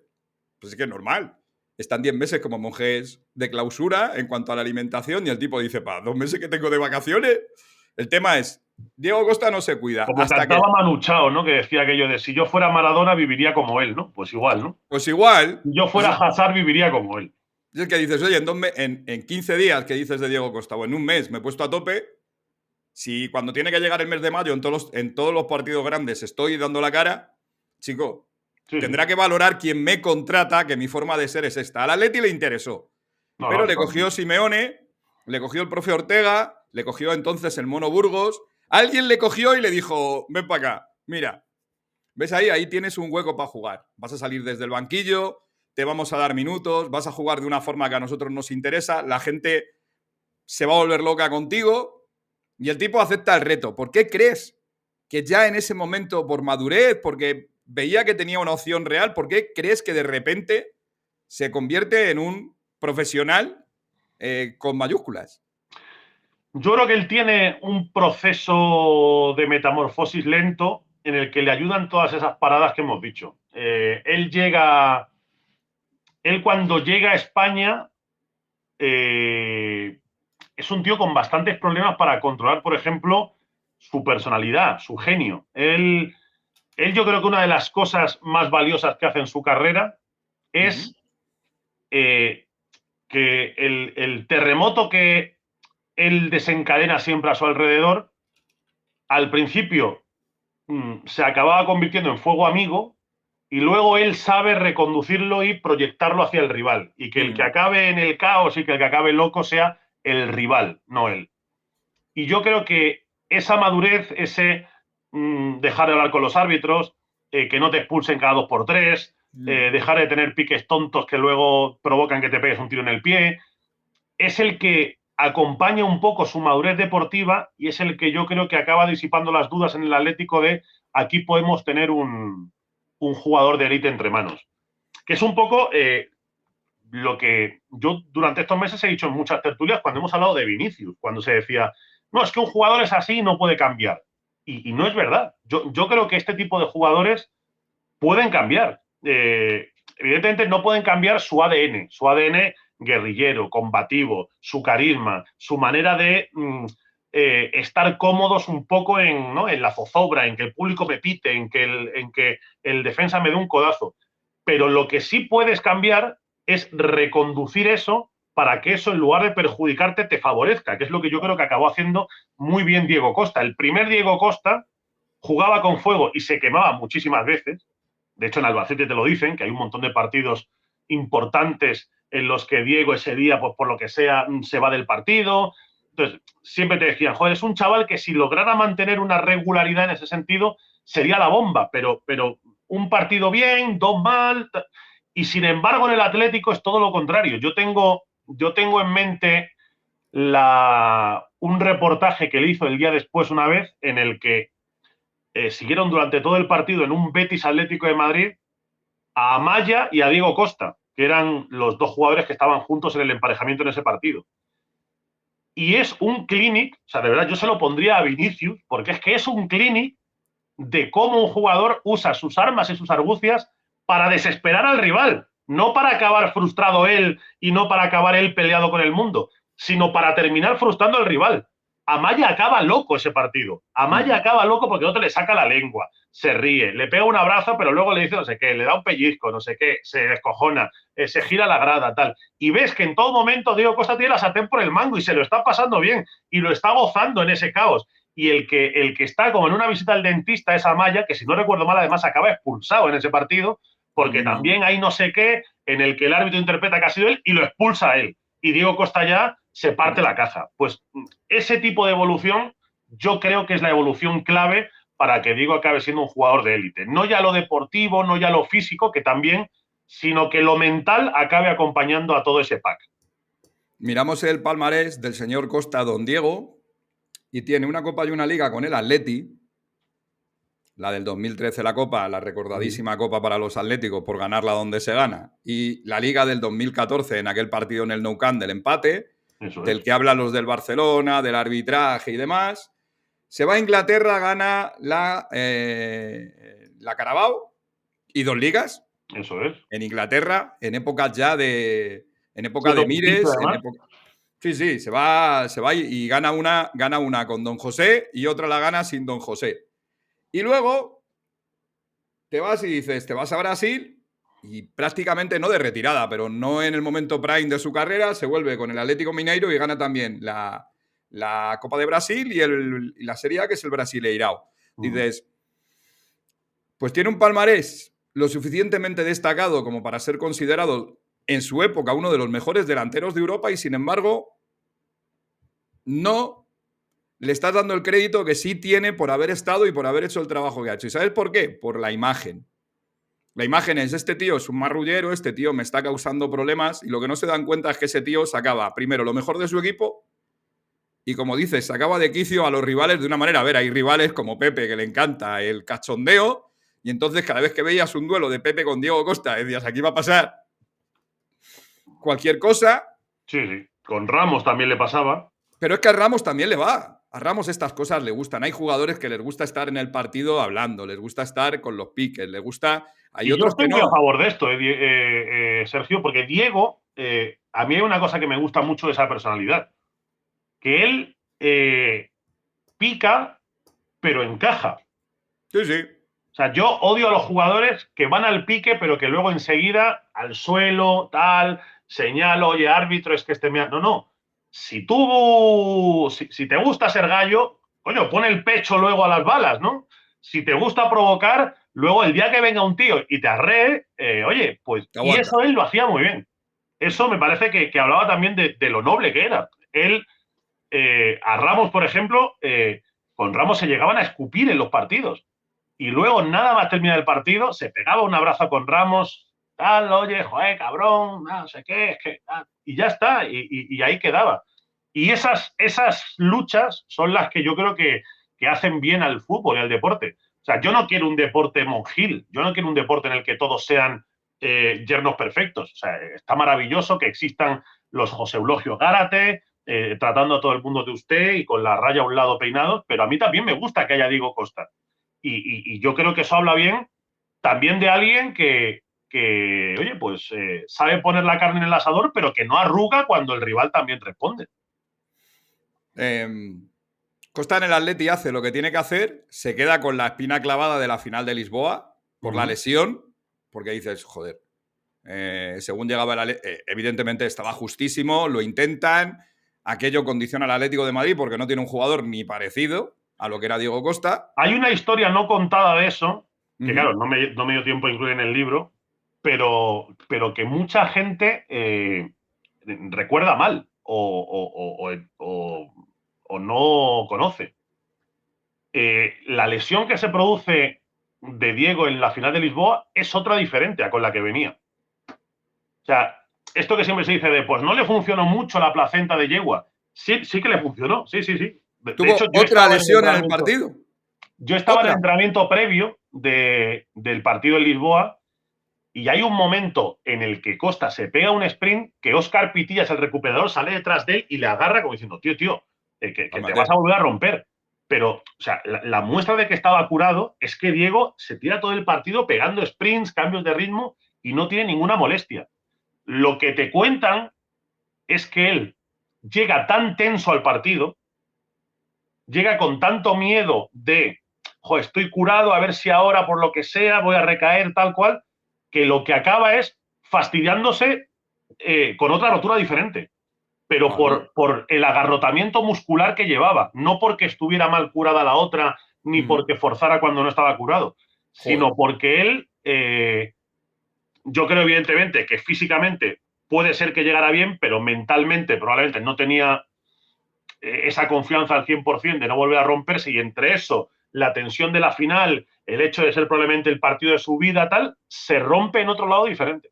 pues es que es normal. Están 10 meses como monjes de clausura en cuanto a la alimentación y el tipo dice, para 2 meses que tengo de vacaciones. El tema es, Diego Costa no se cuida. Como hasta cantaba que... Manu Chao, ¿no? Que decía aquello de si yo fuera Maradona viviría como él, ¿no? Pues igual, ¿no? Pues igual. Si yo fuera Hazard viviría como él. Es que dices, oye, en 15 días que dices de Diego Costa o en un mes me he puesto a tope, si cuando tiene que llegar el mes de mayo en todos los partidos grandes estoy dando la cara, chico, tendrá que valorar quien me contrata que mi forma de ser es esta. Al Atleti le interesó, pero le cogió Simeone, le cogió el profe Ortega, le cogió entonces el Mono Burgos. Alguien le cogió y le dijo, ven para acá, mira, ¿ves ahí? Ahí tienes un hueco para jugar. Vas a salir desde el banquillo, te vamos a dar minutos, vas a jugar de una forma que a nosotros nos interesa, la gente se va a volver loca contigo y el tipo acepta el reto. ¿Por qué crees que ya en ese momento, por madurez, porque veía que tenía una opción real, por qué crees que de repente se convierte en un profesional con mayúsculas? Yo creo que él tiene un proceso de metamorfosis lento en el que le ayudan todas esas paradas que hemos dicho. Él cuando llega a España es un tío con bastantes problemas para controlar, por ejemplo, su personalidad, su genio. Él yo creo que una de las cosas más valiosas que hace en su carrera es que el terremoto que él desencadena siempre a su alrededor. Al principio se acababa convirtiendo en fuego amigo y luego él sabe reconducirlo y proyectarlo hacia el rival. Y que el que acabe en el caos y que el que acabe loco sea el rival, no él. Y yo creo que esa madurez, ese dejar de hablar con los árbitros, que no te expulsen cada 2 por 3, dejar de tener piques tontos que luego provocan que te pegues un tiro en el pie, es el que acompaña un poco su madurez deportiva y es el que yo creo que acaba disipando las dudas en el Atlético de aquí podemos tener un jugador de élite entre manos. Que es un poco lo que yo durante estos meses he dicho en muchas tertulias cuando hemos hablado de Vinicius, cuando se decía, no, es que un jugador es así y no puede cambiar. Y no es verdad. Yo creo que este tipo de jugadores pueden cambiar. Evidentemente no pueden cambiar su ADN guerrillero, combativo, su carisma, su manera de estar cómodos un poco en la zozobra, en que el público me pite, en que el defensa me dé un codazo. Pero lo que sí puedes cambiar es reconducir eso para que eso, en lugar de perjudicarte, te favorezca, que es lo que yo creo que acabó haciendo muy bien Diego Costa. El primer Diego Costa jugaba con fuego y se quemaba muchísimas veces. De hecho, en Albacete te lo dicen, que hay un montón de partidos importantes en los que Diego ese día, pues por lo que sea, se va del partido. Entonces, siempre te decían, joder, es un chaval que si lograra mantener una regularidad en ese sentido, sería la bomba, pero un partido bien, 2 mal. Y sin embargo, en el Atlético es todo lo contrario. Yo tengo en mente un reportaje que le hizo el día después una vez en el que siguieron durante todo el partido en un Betis Atlético de Madrid a Amaya y a Diego Costa, que eran los 2 jugadores que estaban juntos en el emparejamiento en ese partido. Y es un clinic, o sea, de verdad, yo se lo pondría a Vinicius, porque es que es un clinic de cómo un jugador usa sus armas y sus argucias para desesperar al rival, no para acabar frustrado él y no para acabar él peleado con el mundo, sino para terminar frustrando al rival. Amaya acaba loco ese partido. Amaya acaba loco porque el otro le saca la lengua, se ríe, le pega un abrazo, pero luego le dice no sé qué, le da un pellizco, no sé qué, se descojona, se gira la grada, tal. Y ves que en todo momento Diego Costa tiene la sartén por el mango y se lo está pasando bien y lo está gozando en ese caos. Y el que está como en una visita al dentista es Amaya, que si no recuerdo mal, además acaba expulsado en ese partido, porque también hay no sé qué en el que el árbitro interpreta que ha sido él y lo expulsa a él. Y Diego Costa ya se parte la caja. Pues ese tipo de evolución yo creo que es la evolución clave para que Diego acabe siendo un jugador de élite. No ya lo deportivo, no ya lo físico, que también, sino que lo mental acabe acompañando a todo ese pack. Miramos el palmarés del señor Costa, don Diego, y tiene una Copa y una Liga con el Atleti, la del 2013 la Copa, la recordadísima Copa para los Atléticos por ganarla donde se gana, y la Liga del 2014 en aquel partido en el Nou Camp del empate, del que hablan los del Barcelona, del arbitraje y demás. Se va a Inglaterra, gana la Carabao y 2 ligas. Eso es. En Inglaterra, en épocas ya de... En época de Mires, en época... Sí, se va y gana una con Don José y otra la gana sin Don José. Y luego te vas y dices, te vas a Brasil y prácticamente no de retirada, pero no en el momento prime de su carrera, se vuelve con el Atlético Mineiro y gana también la Copa de Brasil y la Serie A, que es el Brasileirao. Dices, pues tiene un palmarés lo suficientemente destacado como para ser considerado en su época uno de los mejores delanteros de Europa y, sin embargo, no le estás dando el crédito que sí tiene por haber estado y por haber hecho el trabajo que ha hecho. ¿Y sabes por qué? Por la imagen. La imagen es, este tío es un marrullero, este tío me está causando problemas, y lo que no se dan cuenta es que ese tío sacaba, primero, lo mejor de su equipo y, como dices, sacaba de quicio a los rivales de una manera. A ver, hay rivales como Pepe, que le encanta el cachondeo, y entonces cada vez que veías un duelo de Pepe con Diego Costa, decías, aquí va a pasar cualquier cosa. Sí. Con Ramos también le pasaba. Pero es que a Ramos también le va. A Ramos estas cosas le gustan. Hay jugadores que les gusta estar en el partido hablando, les gusta estar con los piques, les gusta... Hay otros yo estoy que no. muy a favor de esto, Sergio, porque Diego, a mí hay una cosa que me gusta mucho de esa personalidad, que él pica, pero encaja. Sí, sí. O sea, yo odio a los jugadores que van al pique, pero que luego enseguida al suelo, tal, señalo, oye, árbitro, es que este me... No. si te gusta ser gallo, coño, pon el pecho luego a las balas, ¿no? Si te gusta provocar, luego el día que venga un tío y te arree, oye, pues, y eso él lo hacía muy bien. Eso me parece que hablaba también de lo noble que era. Él, a Ramos, por ejemplo, con Ramos se llegaban a escupir en los partidos. Y luego, nada más terminar el partido, se pegaba un abrazo con Ramos, tal, oye, joder, cabrón, no sé qué, es que, tal, y ya está, y ahí quedaba. Y esas luchas son las que yo creo que hacen bien al fútbol y al deporte. O sea, yo no quiero un deporte monjil, yo no quiero un deporte en el que todos sean yernos perfectos. O sea, está maravilloso que existan los José Eulogio Gárate, tratando a todo el mundo de usted y con la raya a un lado peinados, pero a mí también me gusta que haya Diego Costa. Y yo creo que eso habla bien también de alguien que oye, pues sabe poner la carne en el asador, pero que no arruga cuando el rival también responde. Costa en el Atleti hace lo que tiene que hacer, se queda con la espina clavada de la final de Lisboa por la lesión, porque dices, joder, según llegaba el Atleti, evidentemente estaba justísimo, lo intentan, aquello condiciona al Atlético de Madrid porque no tiene un jugador ni parecido a lo que era Diego Costa. Hay una historia no contada de eso, que claro, no me dio tiempo a incluir en el libro, pero que mucha gente recuerda mal o no conoce. La lesión que se produce de Diego en la final de Lisboa es otra diferente a con la que venía. O sea, esto que siempre se dice de, pues no le funcionó mucho la placenta de yegua. Sí, sí que le funcionó, sí. ¿Tuvo hecho, otra lesión en el partido? Yo estaba en el entrenamiento previo del partido en Lisboa y hay un momento en el que Costa se pega un sprint que Óscar Pitillas, el recuperador, sale detrás de él y le agarra como diciendo, tío, que te vas a volver a romper. Pero, o sea, la muestra de que estaba curado es que Diego se tira todo el partido pegando sprints, cambios de ritmo y no tiene ninguna molestia. Lo que te cuentan es que él llega tan tenso al partido, llega con tanto miedo de, joder, estoy curado, a ver si ahora por lo que sea voy a recaer tal cual, que lo que acaba es fastidiándose con otra rotura diferente, pero por el agarrotamiento muscular que llevaba, no porque estuviera mal curada la otra, ni porque forzara cuando no estaba curado, sino porque él, yo creo evidentemente que físicamente puede ser que llegara bien, pero mentalmente probablemente no tenía esa confianza al 100% de no volver a romperse, y entre eso, la tensión de la final, el hecho de ser probablemente el partido de su vida, tal, se rompe en otro lado diferente.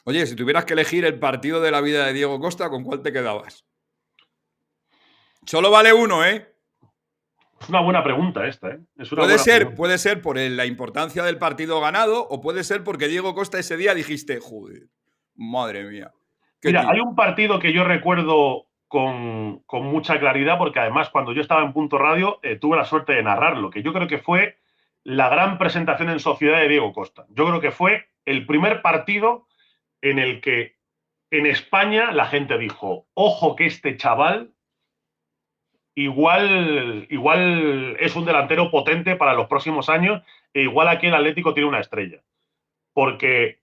Oye, si tuvieras que elegir el partido de la vida de Diego Costa, ¿con cuál te quedabas? Solo vale uno, ¿eh? Es una buena pregunta esta, ¿eh? Puede ser por la importancia del partido ganado o puede ser porque Diego Costa ese día dijiste, joder, madre mía. Mira, hay un partido que yo recuerdo con mucha claridad porque además cuando yo estaba en Punto Radio tuve la suerte de narrarlo, que yo creo que fue la gran presentación en sociedad de Diego Costa. Yo creo que fue el primer partido en el que en España la gente dijo, ojo que este chaval igual es un delantero potente para los próximos años e igual aquí el Atlético tiene una estrella. Porque,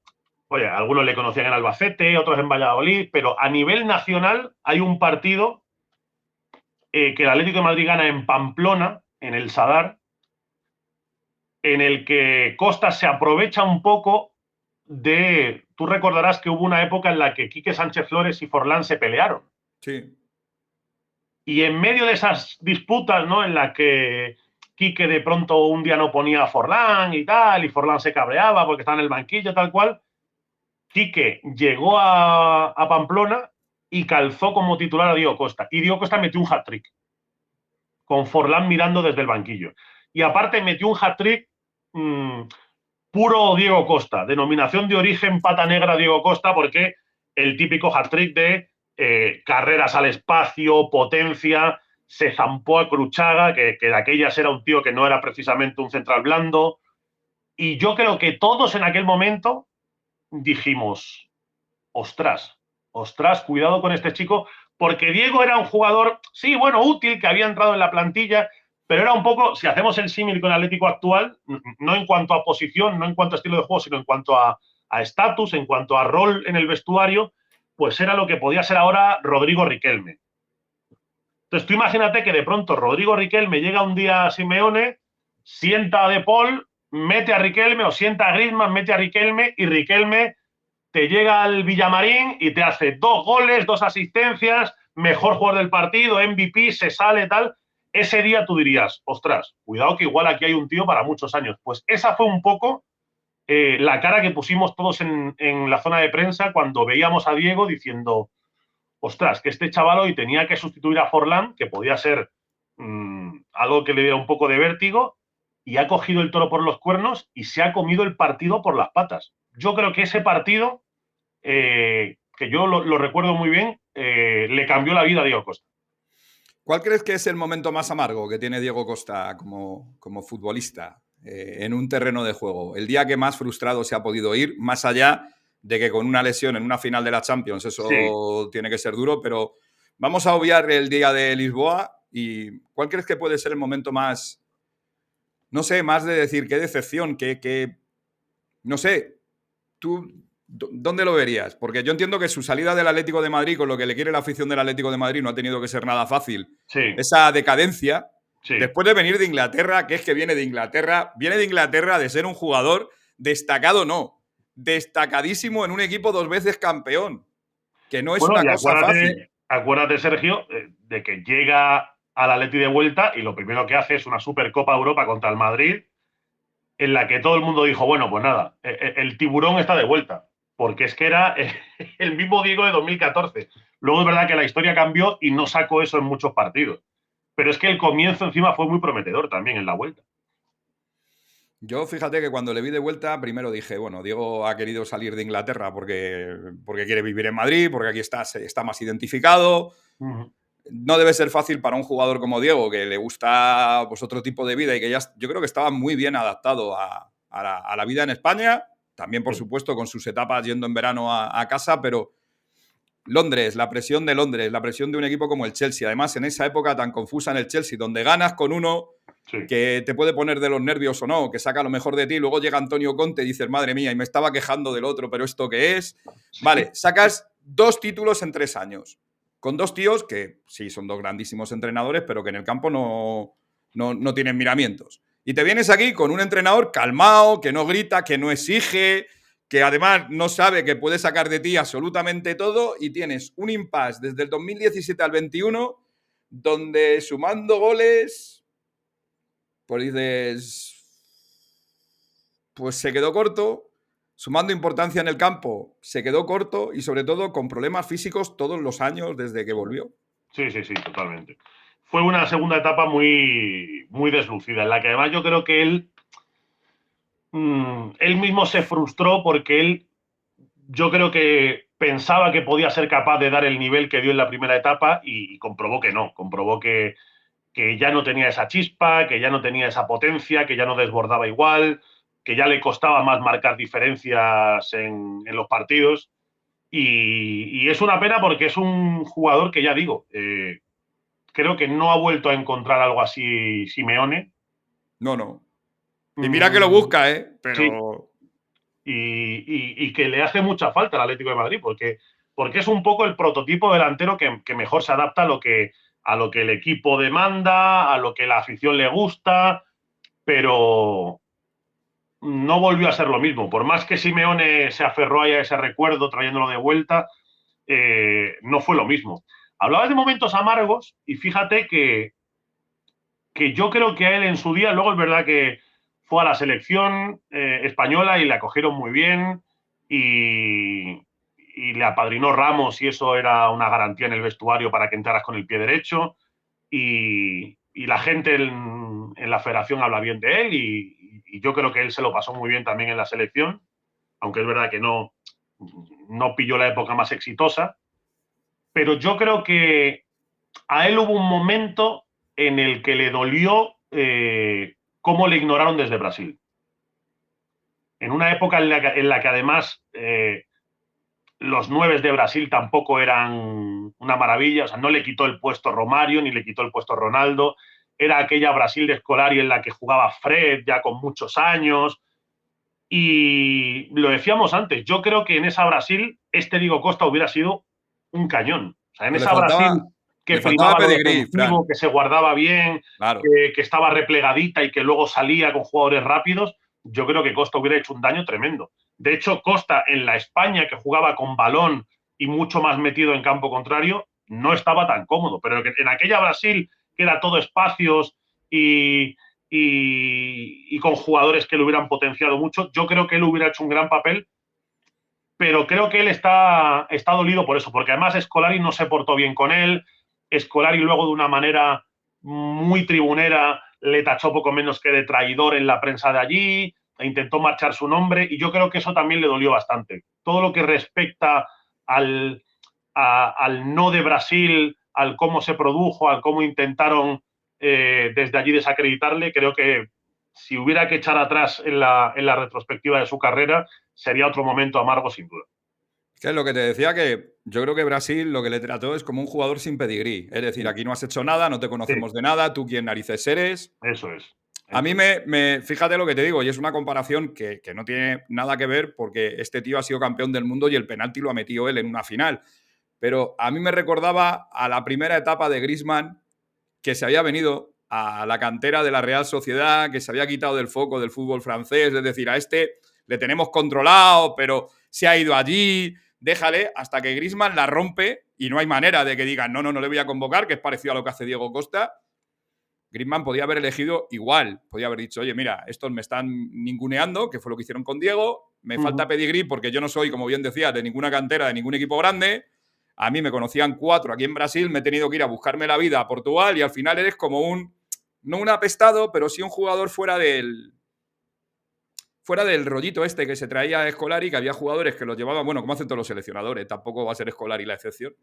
oye, algunos le conocían en Albacete, otros en Valladolid, pero a nivel nacional hay un partido que el Atlético de Madrid gana en Pamplona, en el Sadar, en el que Costa se aprovecha un poco de... Tú recordarás que hubo una época en la que Quique Sánchez Flores y Forlán se pelearon. Sí. Y en medio de esas disputas, ¿no? En la que Quique de pronto un día no ponía a Forlán y tal, y Forlán se cabreaba porque estaba en el banquillo, tal cual, Quique llegó a Pamplona y calzó como titular a Diego Costa. Y Diego Costa metió un hat-trick, con Forlán mirando desde el banquillo. Y aparte metió un hat-trick puro Diego Costa, denominación de origen pata negra Diego Costa, porque el típico hat-trick de carreras al espacio, potencia, se zampó a Cruchaga, que de aquellas era un tío que no era precisamente un central blando. Y yo creo que todos en aquel momento dijimos, ostras, cuidado con este chico, porque Diego era un jugador, sí, bueno, útil, que había entrado en la plantilla, pero era un poco, si hacemos el símil con el Atlético actual, no en cuanto a posición, no en cuanto a estilo de juego, sino en cuanto a estatus, en cuanto a rol en el vestuario, pues era lo que podía ser ahora Rodrigo Riquelme. Entonces tú imagínate que de pronto Rodrigo Riquelme llega un día a Simeone, sienta a De Paul, mete a Riquelme, o sienta a Griezmann, mete a Riquelme, y Riquelme te llega al Villamarín y te hace 2 goles, 2 asistencias, mejor jugador del partido, MVP, se sale, tal. Ese día tú dirías, ostras, cuidado que igual aquí hay un tío para muchos años. Pues esa fue un poco la cara que pusimos todos en la zona de prensa cuando veíamos a Diego diciendo, ostras, que este chaval hoy tenía que sustituir a Forlán, que podía ser algo que le diera un poco de vértigo, y ha cogido el toro por los cuernos y se ha comido el partido por las patas. Yo creo que ese partido, que yo lo recuerdo muy bien, le cambió la vida a Diego Costa. ¿Cuál crees que es el momento más amargo que tiene Diego Costa como futbolista en un terreno de juego? El día que más frustrado se ha podido ir, más allá de que con una lesión en una final de la Champions, eso sí, tiene que ser duro, pero vamos a obviar el día de Lisboa. ¿Y cuál crees que puede ser el momento más, no sé, más de decir qué decepción, no sé, tú, ¿dónde lo verías? Porque yo entiendo que su salida del Atlético de Madrid, con lo que le quiere la afición del Atlético de Madrid, no ha tenido que ser nada fácil. Sí. Esa decadencia, sí, después de venir de Inglaterra, que es que viene de Inglaterra de ser un jugador destacado, no, destacadísimo en un equipo 2 veces campeón, que no es una cosa fácil. Acuérdate, Sergio, de que llega al Atleti de vuelta y lo primero que hace es una Supercopa Europa contra el Madrid, en la que todo el mundo dijo, bueno, pues nada, el tiburón está de vuelta, porque es que era el mismo Diego de 2014. Luego es verdad que la historia cambió y no sacó eso en muchos partidos, pero es que el comienzo encima fue muy prometedor también en la vuelta. Yo fíjate que cuando le vi de vuelta, primero dije, bueno, Diego ha querido salir de Inglaterra porque quiere vivir en Madrid, porque aquí está más identificado. No debe ser fácil para un jugador como Diego, que le gusta pues, otro tipo de vida y que yo creo que estaba muy bien adaptado a la vida en España, también por supuesto con sus etapas yendo en verano a casa, pero Londres, la presión de Londres, la presión de un equipo como el Chelsea, además en esa época tan confusa en el Chelsea, donde ganas con uno que te puede poner de los nervios o no, que saca lo mejor de ti, luego llega Antonio Conte y dices, madre mía, y me estaba quejando del otro, pero ¿esto qué es? Vale, sacas 2 títulos en 3 años, con 2 tíos que sí son 2 grandísimos entrenadores, pero que en el campo no tienen miramientos. Y te vienes aquí con un entrenador calmado, que no grita, que no exige, que además no sabe que puede sacar de ti absolutamente todo, y tienes un impasse desde el 2017 al 21, donde sumando goles, pues dices, pues se quedó corto, sumando importancia en el campo, se quedó corto y sobre todo con problemas físicos todos los años desde que volvió. Sí, totalmente. Fue una segunda etapa muy, muy deslucida, en la que además yo creo que él mismo se frustró porque yo creo que pensaba que podía ser capaz de dar el nivel que dio en la primera etapa y comprobó que no, comprobó que ya no tenía esa chispa, que ya no tenía esa potencia, que ya no desbordaba igual, que ya le costaba más marcar diferencias en los partidos. Y es una pena porque es un jugador que, ya digo, creo que no ha vuelto a encontrar algo así Simeone. No. Y mira que lo busca, pero... Sí. Y que le hace mucha falta al Atlético de Madrid, porque es un poco el prototipo delantero que mejor se adapta a lo que el equipo demanda, a lo que la afición le gusta, pero no volvió a ser lo mismo. Por más que Simeone se aferró a ese recuerdo trayéndolo de vuelta, no fue lo mismo. Hablabas de momentos amargos y fíjate que yo creo que a él en su día, luego es verdad que fue a la selección española y la acogieron muy bien y le apadrinó Ramos y eso era una garantía en el vestuario para que entraras con el pie derecho y la gente en la federación habla bien de él y yo creo que él se lo pasó muy bien también en la selección, aunque es verdad que no pilló la época más exitosa, pero yo creo que a él hubo un momento en el que le dolió cómo le ignoraron desde Brasil. En una época en la que además los 9 de Brasil tampoco eran una maravilla, o sea, no le quitó el puesto Romario ni le quitó el puesto Ronaldo, era aquella Brasil de Scolari en la que jugaba Fred ya con muchos años, Y lo decíamos antes, yo creo que en esa Brasil, este Diego Costa hubiera sido un cañón. O sea, en Pues esa Brasil que le faltaba primaba lo pedigrí, Fran. defensivo, que se guardaba bien, Claro. que estaba replegadita y que luego salía con jugadores rápidos, yo creo que Costa hubiera hecho un daño tremendo. De hecho, Costa en la España, que jugaba con balón y mucho más metido en campo contrario, no estaba tan cómodo. Pero en aquella Brasil, que era todo espacios y con jugadores que lo hubieran potenciado mucho, yo creo que él hubiera hecho un gran papel, pero creo que él está dolido por eso, porque además Scolari no se portó bien con él. Scolari luego de una manera muy tribunera le tachó poco menos que de traidor en la prensa de allí e intentó marchar su nombre, y yo creo que eso también le dolió bastante. Todo lo que respecta al no de Brasil, al cómo se produjo, al cómo intentaron desde allí desacreditarle, creo que si hubiera que echar atrás en la retrospectiva de su carrera, sería otro momento amargo sin duda. Que es lo que te decía, que yo creo que Brasil lo que le trató es como un jugador sin pedigrí. Es decir, aquí no has hecho nada, no te Sí, conocemos de nada, tú quién narices eres. eso es. A Eso mí es. fíjate lo que te digo, y es una comparación que no tiene nada que ver porque este tío ha sido campeón del mundo y el penalti lo ha metido él en una final. Pero a mí me recordaba a la primera etapa de Griezmann, que se había venido a la cantera de la Real Sociedad, que se había quitado del foco del fútbol francés. Es decir, a este le tenemos controlado, pero se ha ido allí, déjale, hasta que Griezmann la rompe y no hay manera de que digan, no, no le voy a convocar, que es parecido a lo que hace Diego Costa. Griezmann podía haber elegido igual, podía haber dicho, oye, mira, estos me están ninguneando, que fue lo que hicieron con Diego, me falta pedigrí porque yo no soy, como bien decía, de ninguna cantera, de ningún equipo grande, a mí me conocían 4 aquí en Brasil, me he tenido que ir a buscarme la vida a Portugal y al final eres como no un apestado, pero sí un jugador fuera del rollito este que se traía a Scolari, que había jugadores que los llevaban, bueno, como hacen todos los seleccionadores, tampoco va a ser Scolari la excepción.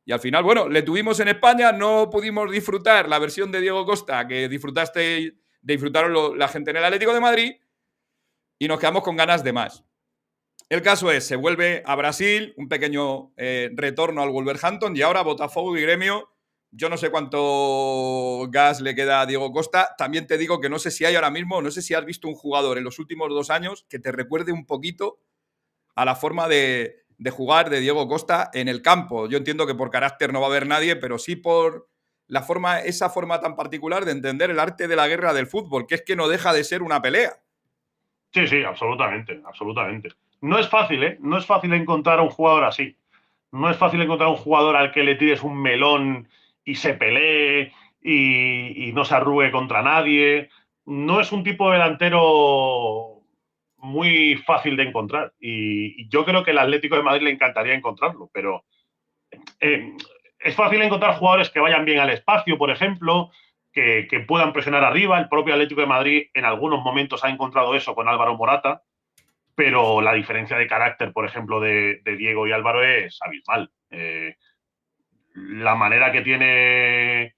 Y al final, bueno, le tuvimos en España, no pudimos disfrutar la versión de Diego Costa que disfrutaron la gente en el Atlético de Madrid y nos quedamos con ganas de más. El caso es, se vuelve a Brasil, un pequeño retorno al Wolverhampton y ahora Botafogo y Gremio. Yo no sé cuánto gas le queda a Diego Costa. También te digo que no sé si hay ahora mismo, no sé si has visto un jugador en los últimos 2 años que te recuerde un poquito a la forma de jugar de Diego Costa en el campo. Yo entiendo que por carácter no va a haber nadie, pero sí por esa forma tan particular de entender el arte de la guerra del fútbol, que es que no deja de ser una pelea. Sí, sí, absolutamente, absolutamente. No es fácil, ¿eh? No es fácil encontrar a un jugador así. No es fácil encontrar un jugador al que le tires un melón y se pelee y no se arrugue contra nadie. No es un tipo de delantero muy fácil de encontrar. Y yo creo que el Atlético de Madrid le encantaría encontrarlo, pero eh, es fácil encontrar jugadores que vayan bien al espacio, por ejemplo, que puedan presionar arriba. El propio Atlético de Madrid en algunos momentos ha encontrado eso con Álvaro Morata, pero la diferencia de carácter, por ejemplo, de Diego y Álvaro es abismal. La manera que tiene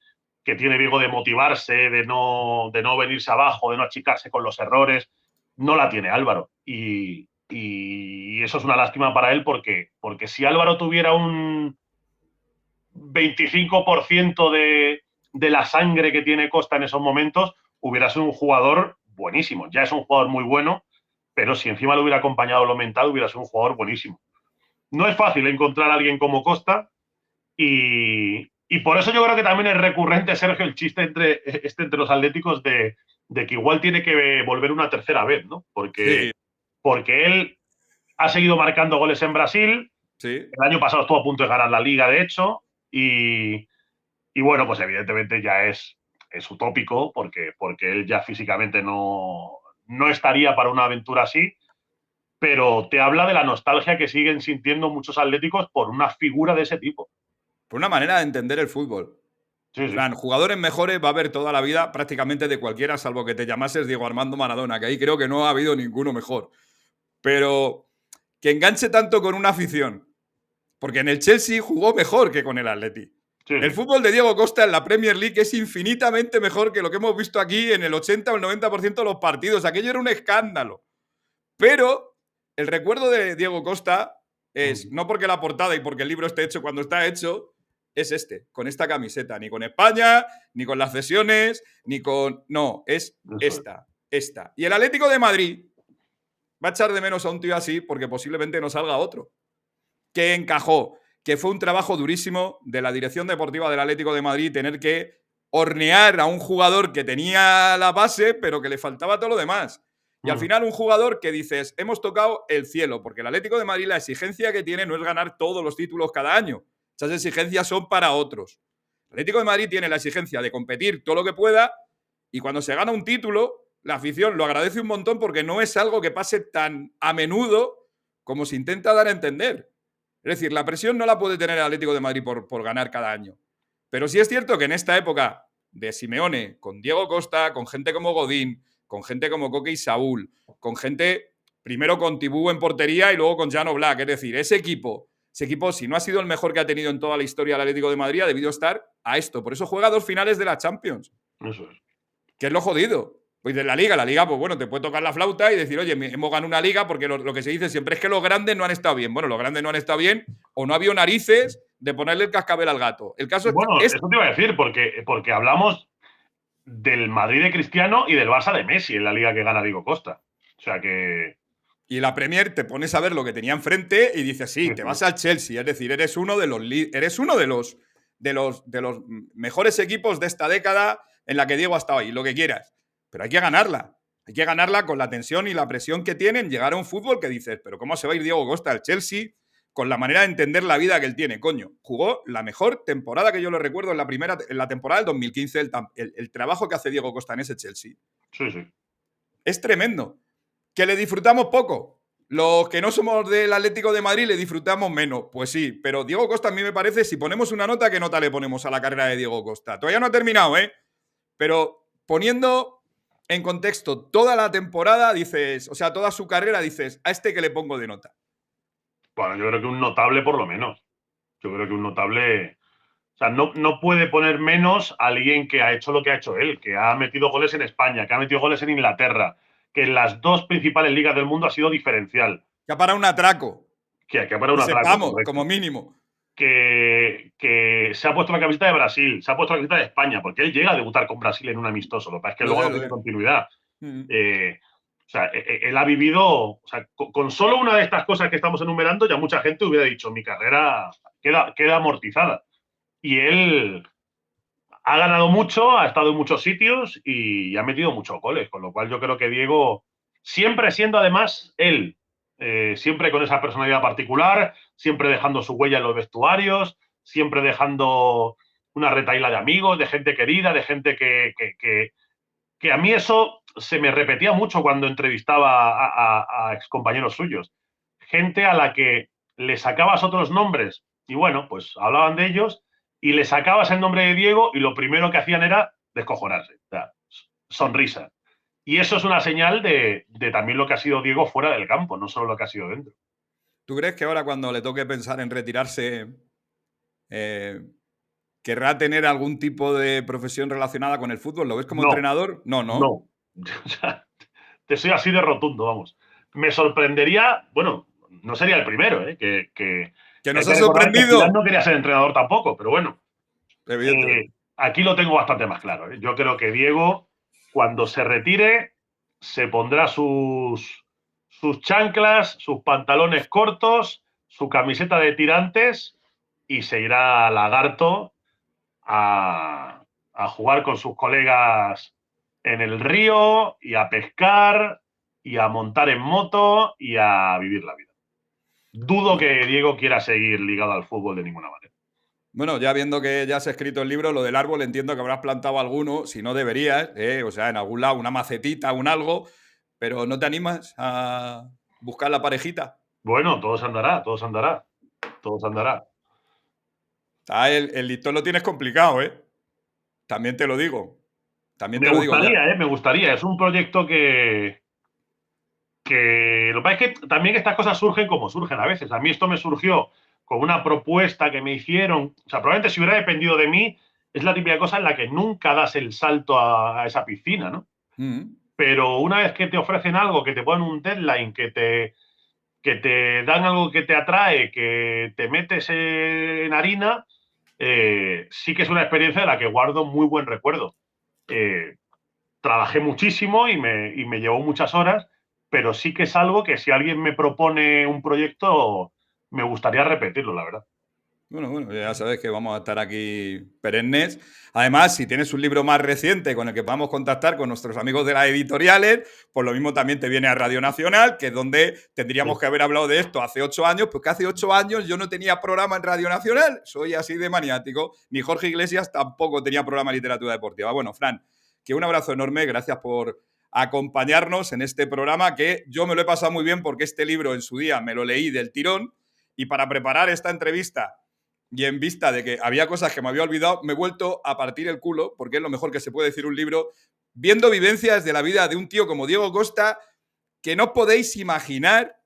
Diego de motivarse, de no venirse abajo, de no achicarse con los errores, no la tiene Álvaro. Y eso es una lástima para él porque si Álvaro tuviera un 25% de la sangre que tiene Costa en esos momentos, hubiera sido un jugador buenísimo. Ya es un jugador muy bueno, pero si encima lo hubiera acompañado lo mental, hubiera sido un jugador buenísimo. No es fácil encontrar a alguien como Costa y por eso yo creo que también es recurrente, Sergio, el chiste entre los atléticos de que igual tiene que volver una tercera vez, ¿no? Sí, Porque él ha seguido marcando goles en Brasil. sí. El año pasado estuvo a punto de ganar la liga, de hecho, y bueno, pues evidentemente ya es utópico porque él ya físicamente no estaría para una aventura así, pero te habla de la nostalgia que siguen sintiendo muchos atléticos por una figura de ese tipo. Por una manera de entender el fútbol. Sí, sí. Fran, jugadores mejores va a haber toda la vida prácticamente de cualquiera, salvo que te llamases Diego Armando Maradona, que ahí creo que no ha habido ninguno mejor. Pero que enganche tanto con una afición, porque en el Chelsea jugó mejor que con el Atleti. Sí, El sí. fútbol de Diego Costa en la Premier League es infinitamente mejor que lo que hemos visto aquí en el 80 o el 90% de los partidos. Aquello era un escándalo. Pero el recuerdo de Diego Costa es, no porque la portada y porque el libro esté hecho cuando está hecho, es con esta camiseta. Ni con España, ni con las cesiones, ni con... No, es Eso es. esta. Y el Atlético de Madrid va a echar de menos a un tío así porque posiblemente no salga otro. Que encajó, que fue un trabajo durísimo de la dirección deportiva del Atlético de Madrid tener que hornear a un jugador que tenía la base, pero que le faltaba todo lo demás. Y al final un jugador que dices, hemos tocado el cielo, porque el Atlético de Madrid la exigencia que tiene no es ganar todos los títulos cada año. Esas exigencias son para otros. El Atlético de Madrid tiene la exigencia de competir todo lo que pueda y cuando se gana un título, la afición lo agradece un montón porque no es algo que pase tan a menudo como se intenta dar a entender. Es decir, la presión no la puede tener el Atlético de Madrid por ganar cada año. Pero sí es cierto que en esta época de Simeone, con Diego Costa, con gente como Godín, con gente como Coque y Saúl, con gente, primero con Tibú en portería y luego con Jan Oblak. Es decir, ese equipo, si no ha sido el mejor que ha tenido en toda la historia el Atlético de Madrid, ha debido estar a esto. Por eso juega 2 finales de la Champions. Eso es. Que es lo jodido. Pues de la Liga, pues bueno, te puede tocar la flauta y decir, oye, hemos ganado una Liga, porque lo que se dice siempre es que los grandes no han estado bien. Bueno, los grandes no han estado bien o no ha habido narices de ponerle el cascabel al gato. El caso Bueno, es eso te iba a decir, porque hablamos del Madrid de Cristiano y del Barça de Messi en la liga que gana Diego Costa. O sea que… Y la Premier te pones a ver lo que tenía enfrente y dices, sí, te vas al Chelsea. Es decir, eres uno de los mejores equipos de esta década en la que Diego ha estado ahí, lo que quieras. Pero hay que ganarla. Hay que ganarla con la tensión y la presión que tienen, llegar a un fútbol que dices, pero ¿cómo se va a ir Diego Costa al Chelsea con la manera de entender la vida que él tiene? Coño, jugó la mejor temporada que yo le recuerdo en la temporada del 2015, el trabajo que hace Diego Costa en ese Chelsea. Sí, sí. Es tremendo. ¿Que le disfrutamos poco? Los que no somos del Atlético de Madrid le disfrutamos menos. Pues sí, pero Diego Costa a mí me parece, si ponemos una nota, ¿qué nota le ponemos a la carrera de Diego Costa? Todavía no ha terminado, ¿eh? Pero poniendo en contexto toda la temporada, dices, o sea, toda su carrera, dices, ¿a este qué le pongo de nota? Bueno, yo creo que un notable por lo menos. Yo creo que un notable… O sea, no puede poner menos a alguien que ha hecho lo que ha hecho él, que ha metido goles en España, que ha metido goles en Inglaterra, que en las 2 principales ligas del mundo ha sido diferencial. Que ha parado un atraco. Que ha parado un atraco. Sepamos, como mínimo. Que se ha puesto la camiseta de Brasil, se ha puesto la camiseta de España, porque él llega a debutar con Brasil en un amistoso. Lo que pasa es que luego no tiene continuidad. O sea, él ha vivido… O sea, con solo una de estas cosas que estamos enumerando, ya mucha gente hubiera dicho, mi carrera queda amortizada. Y él ha ganado mucho, ha estado en muchos sitios y ha metido muchos goles, con lo cual yo creo que Diego, siempre siendo además él, siempre con esa personalidad particular, siempre dejando su huella en los vestuarios, siempre dejando una retahíla de amigos, de gente querida, de gente que a mí eso se me repetía mucho cuando entrevistaba a excompañeros suyos. Gente a la que le sacabas otros nombres y bueno, pues hablaban de ellos y le sacabas el nombre de Diego y lo primero que hacían era descojonarse, o sea, sonrisa. Y eso es una señal de también lo que ha sido Diego fuera del campo, no solo lo que ha sido dentro. ¿Tú crees que ahora cuando le toque pensar en retirarse querrá tener algún tipo de profesión relacionada con el fútbol? ¿Lo ves como entrenador? No. O sea, te soy así de rotundo, vamos. Me sorprendería, bueno, no sería el primero, que nos ha sorprendido. Que no quería ser entrenador tampoco, pero bueno. Evidentemente. Aquí lo tengo bastante más claro. Yo creo que Diego, cuando se retire, se pondrá sus chanclas, sus pantalones cortos, su camiseta de tirantes y se irá a Lagarto a jugar con sus colegas en el río y a pescar y a montar en moto y a vivir la vida. Dudo que Diego quiera seguir ligado al fútbol de ninguna manera. Bueno, ya viendo que ya has escrito el libro, lo del árbol, entiendo que habrás plantado alguno, si no deberías, o sea, en algún lado, una macetita, un algo, pero ¿no te animas a buscar la parejita? Bueno, todo se andará, todo se andará, todo se andará. El listón lo tienes complicado, ¿eh? También te lo digo. También te lo digo. Me gustaría. Es un proyecto que lo que pasa es que también estas cosas surgen como surgen a veces. A mí esto me surgió con una propuesta que me hicieron. O sea, probablemente si hubiera dependido de mí, es la típica cosa en la que nunca das el salto a esa piscina, ¿no? Pero una vez que te ofrecen algo, que te ponen un deadline, que te dan algo que te atrae, que te metes en harina, sí que es una experiencia de la que guardo muy buen recuerdo. Trabajé muchísimo y me llevó muchas horas, pero sí que es algo que si alguien me propone un proyecto, me gustaría repetirlo, la verdad. Bueno, ya sabes que vamos a estar aquí perennes. Además, si tienes un libro más reciente con el que podamos contactar con nuestros amigos de las editoriales, pues lo mismo también te viene a Radio Nacional, que es donde tendríamos que haber hablado de esto hace 8 años, pues que hace 8 años yo no tenía programa en Radio Nacional. Soy así de maniático. Ni Jorge Iglesias tampoco tenía programa de literatura deportiva. Bueno, Fran, que un abrazo enorme. Gracias por acompañarnos en este programa, que yo me lo he pasado muy bien porque este libro en su día me lo leí del tirón, y para preparar esta entrevista y en vista de que había cosas que me había olvidado, me he vuelto a partir el culo, porque es lo mejor que se puede decir un libro, viendo vivencias de la vida de un tío como Diego Costa, que no podéis imaginar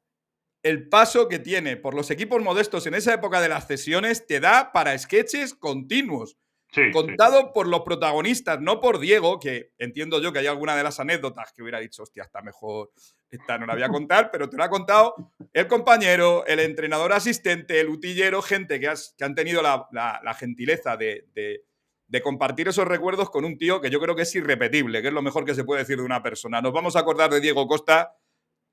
el paso que tiene por los equipos modestos en esa época de las cesiones, te da para sketches continuos. Sí, Contado sí. por los protagonistas, no por Diego, que entiendo yo que hay alguna de las anécdotas que hubiera dicho, hostia, está mejor, esta no la voy a contar, pero te lo ha contado el compañero, el entrenador asistente, el utillero, gente que han tenido la gentileza de compartir esos recuerdos con un tío que yo creo que es irrepetible, que es lo mejor que se puede decir de una persona. Nos vamos a acordar de Diego Costa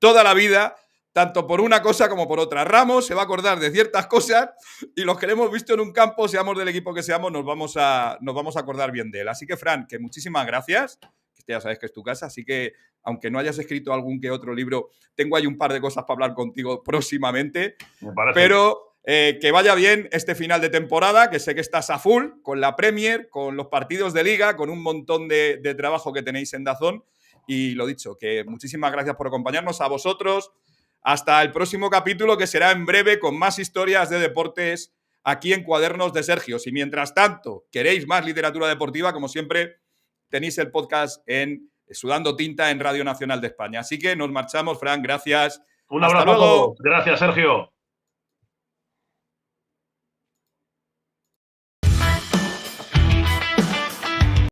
toda la vida, tanto por una cosa como por otra. Ramos se va a acordar de ciertas cosas y los que le hemos visto en un campo, seamos del equipo que seamos, nos vamos a acordar bien de él. Así que, Fran, que muchísimas gracias, que ya sabes que es tu casa, así que aunque no hayas escrito algún que otro libro, tengo ahí un par de cosas para hablar contigo próximamente, Me parece bien. pero que vaya bien este final de temporada, que sé que estás a full con la Premier, con los partidos de Liga, con un montón de trabajo que tenéis en DAZN. Y lo dicho, que muchísimas gracias por acompañarnos a vosotros. Hasta el próximo capítulo, que será en breve con más historias de deportes aquí en Cuadernos de Sergio. Si mientras tanto queréis más literatura deportiva, como siempre, tenéis el podcast en Sudando Tinta en Radio Nacional de España. Así que nos marchamos, Fran, gracias. Un Hasta abrazo a luego. todos. Gracias, Sergio.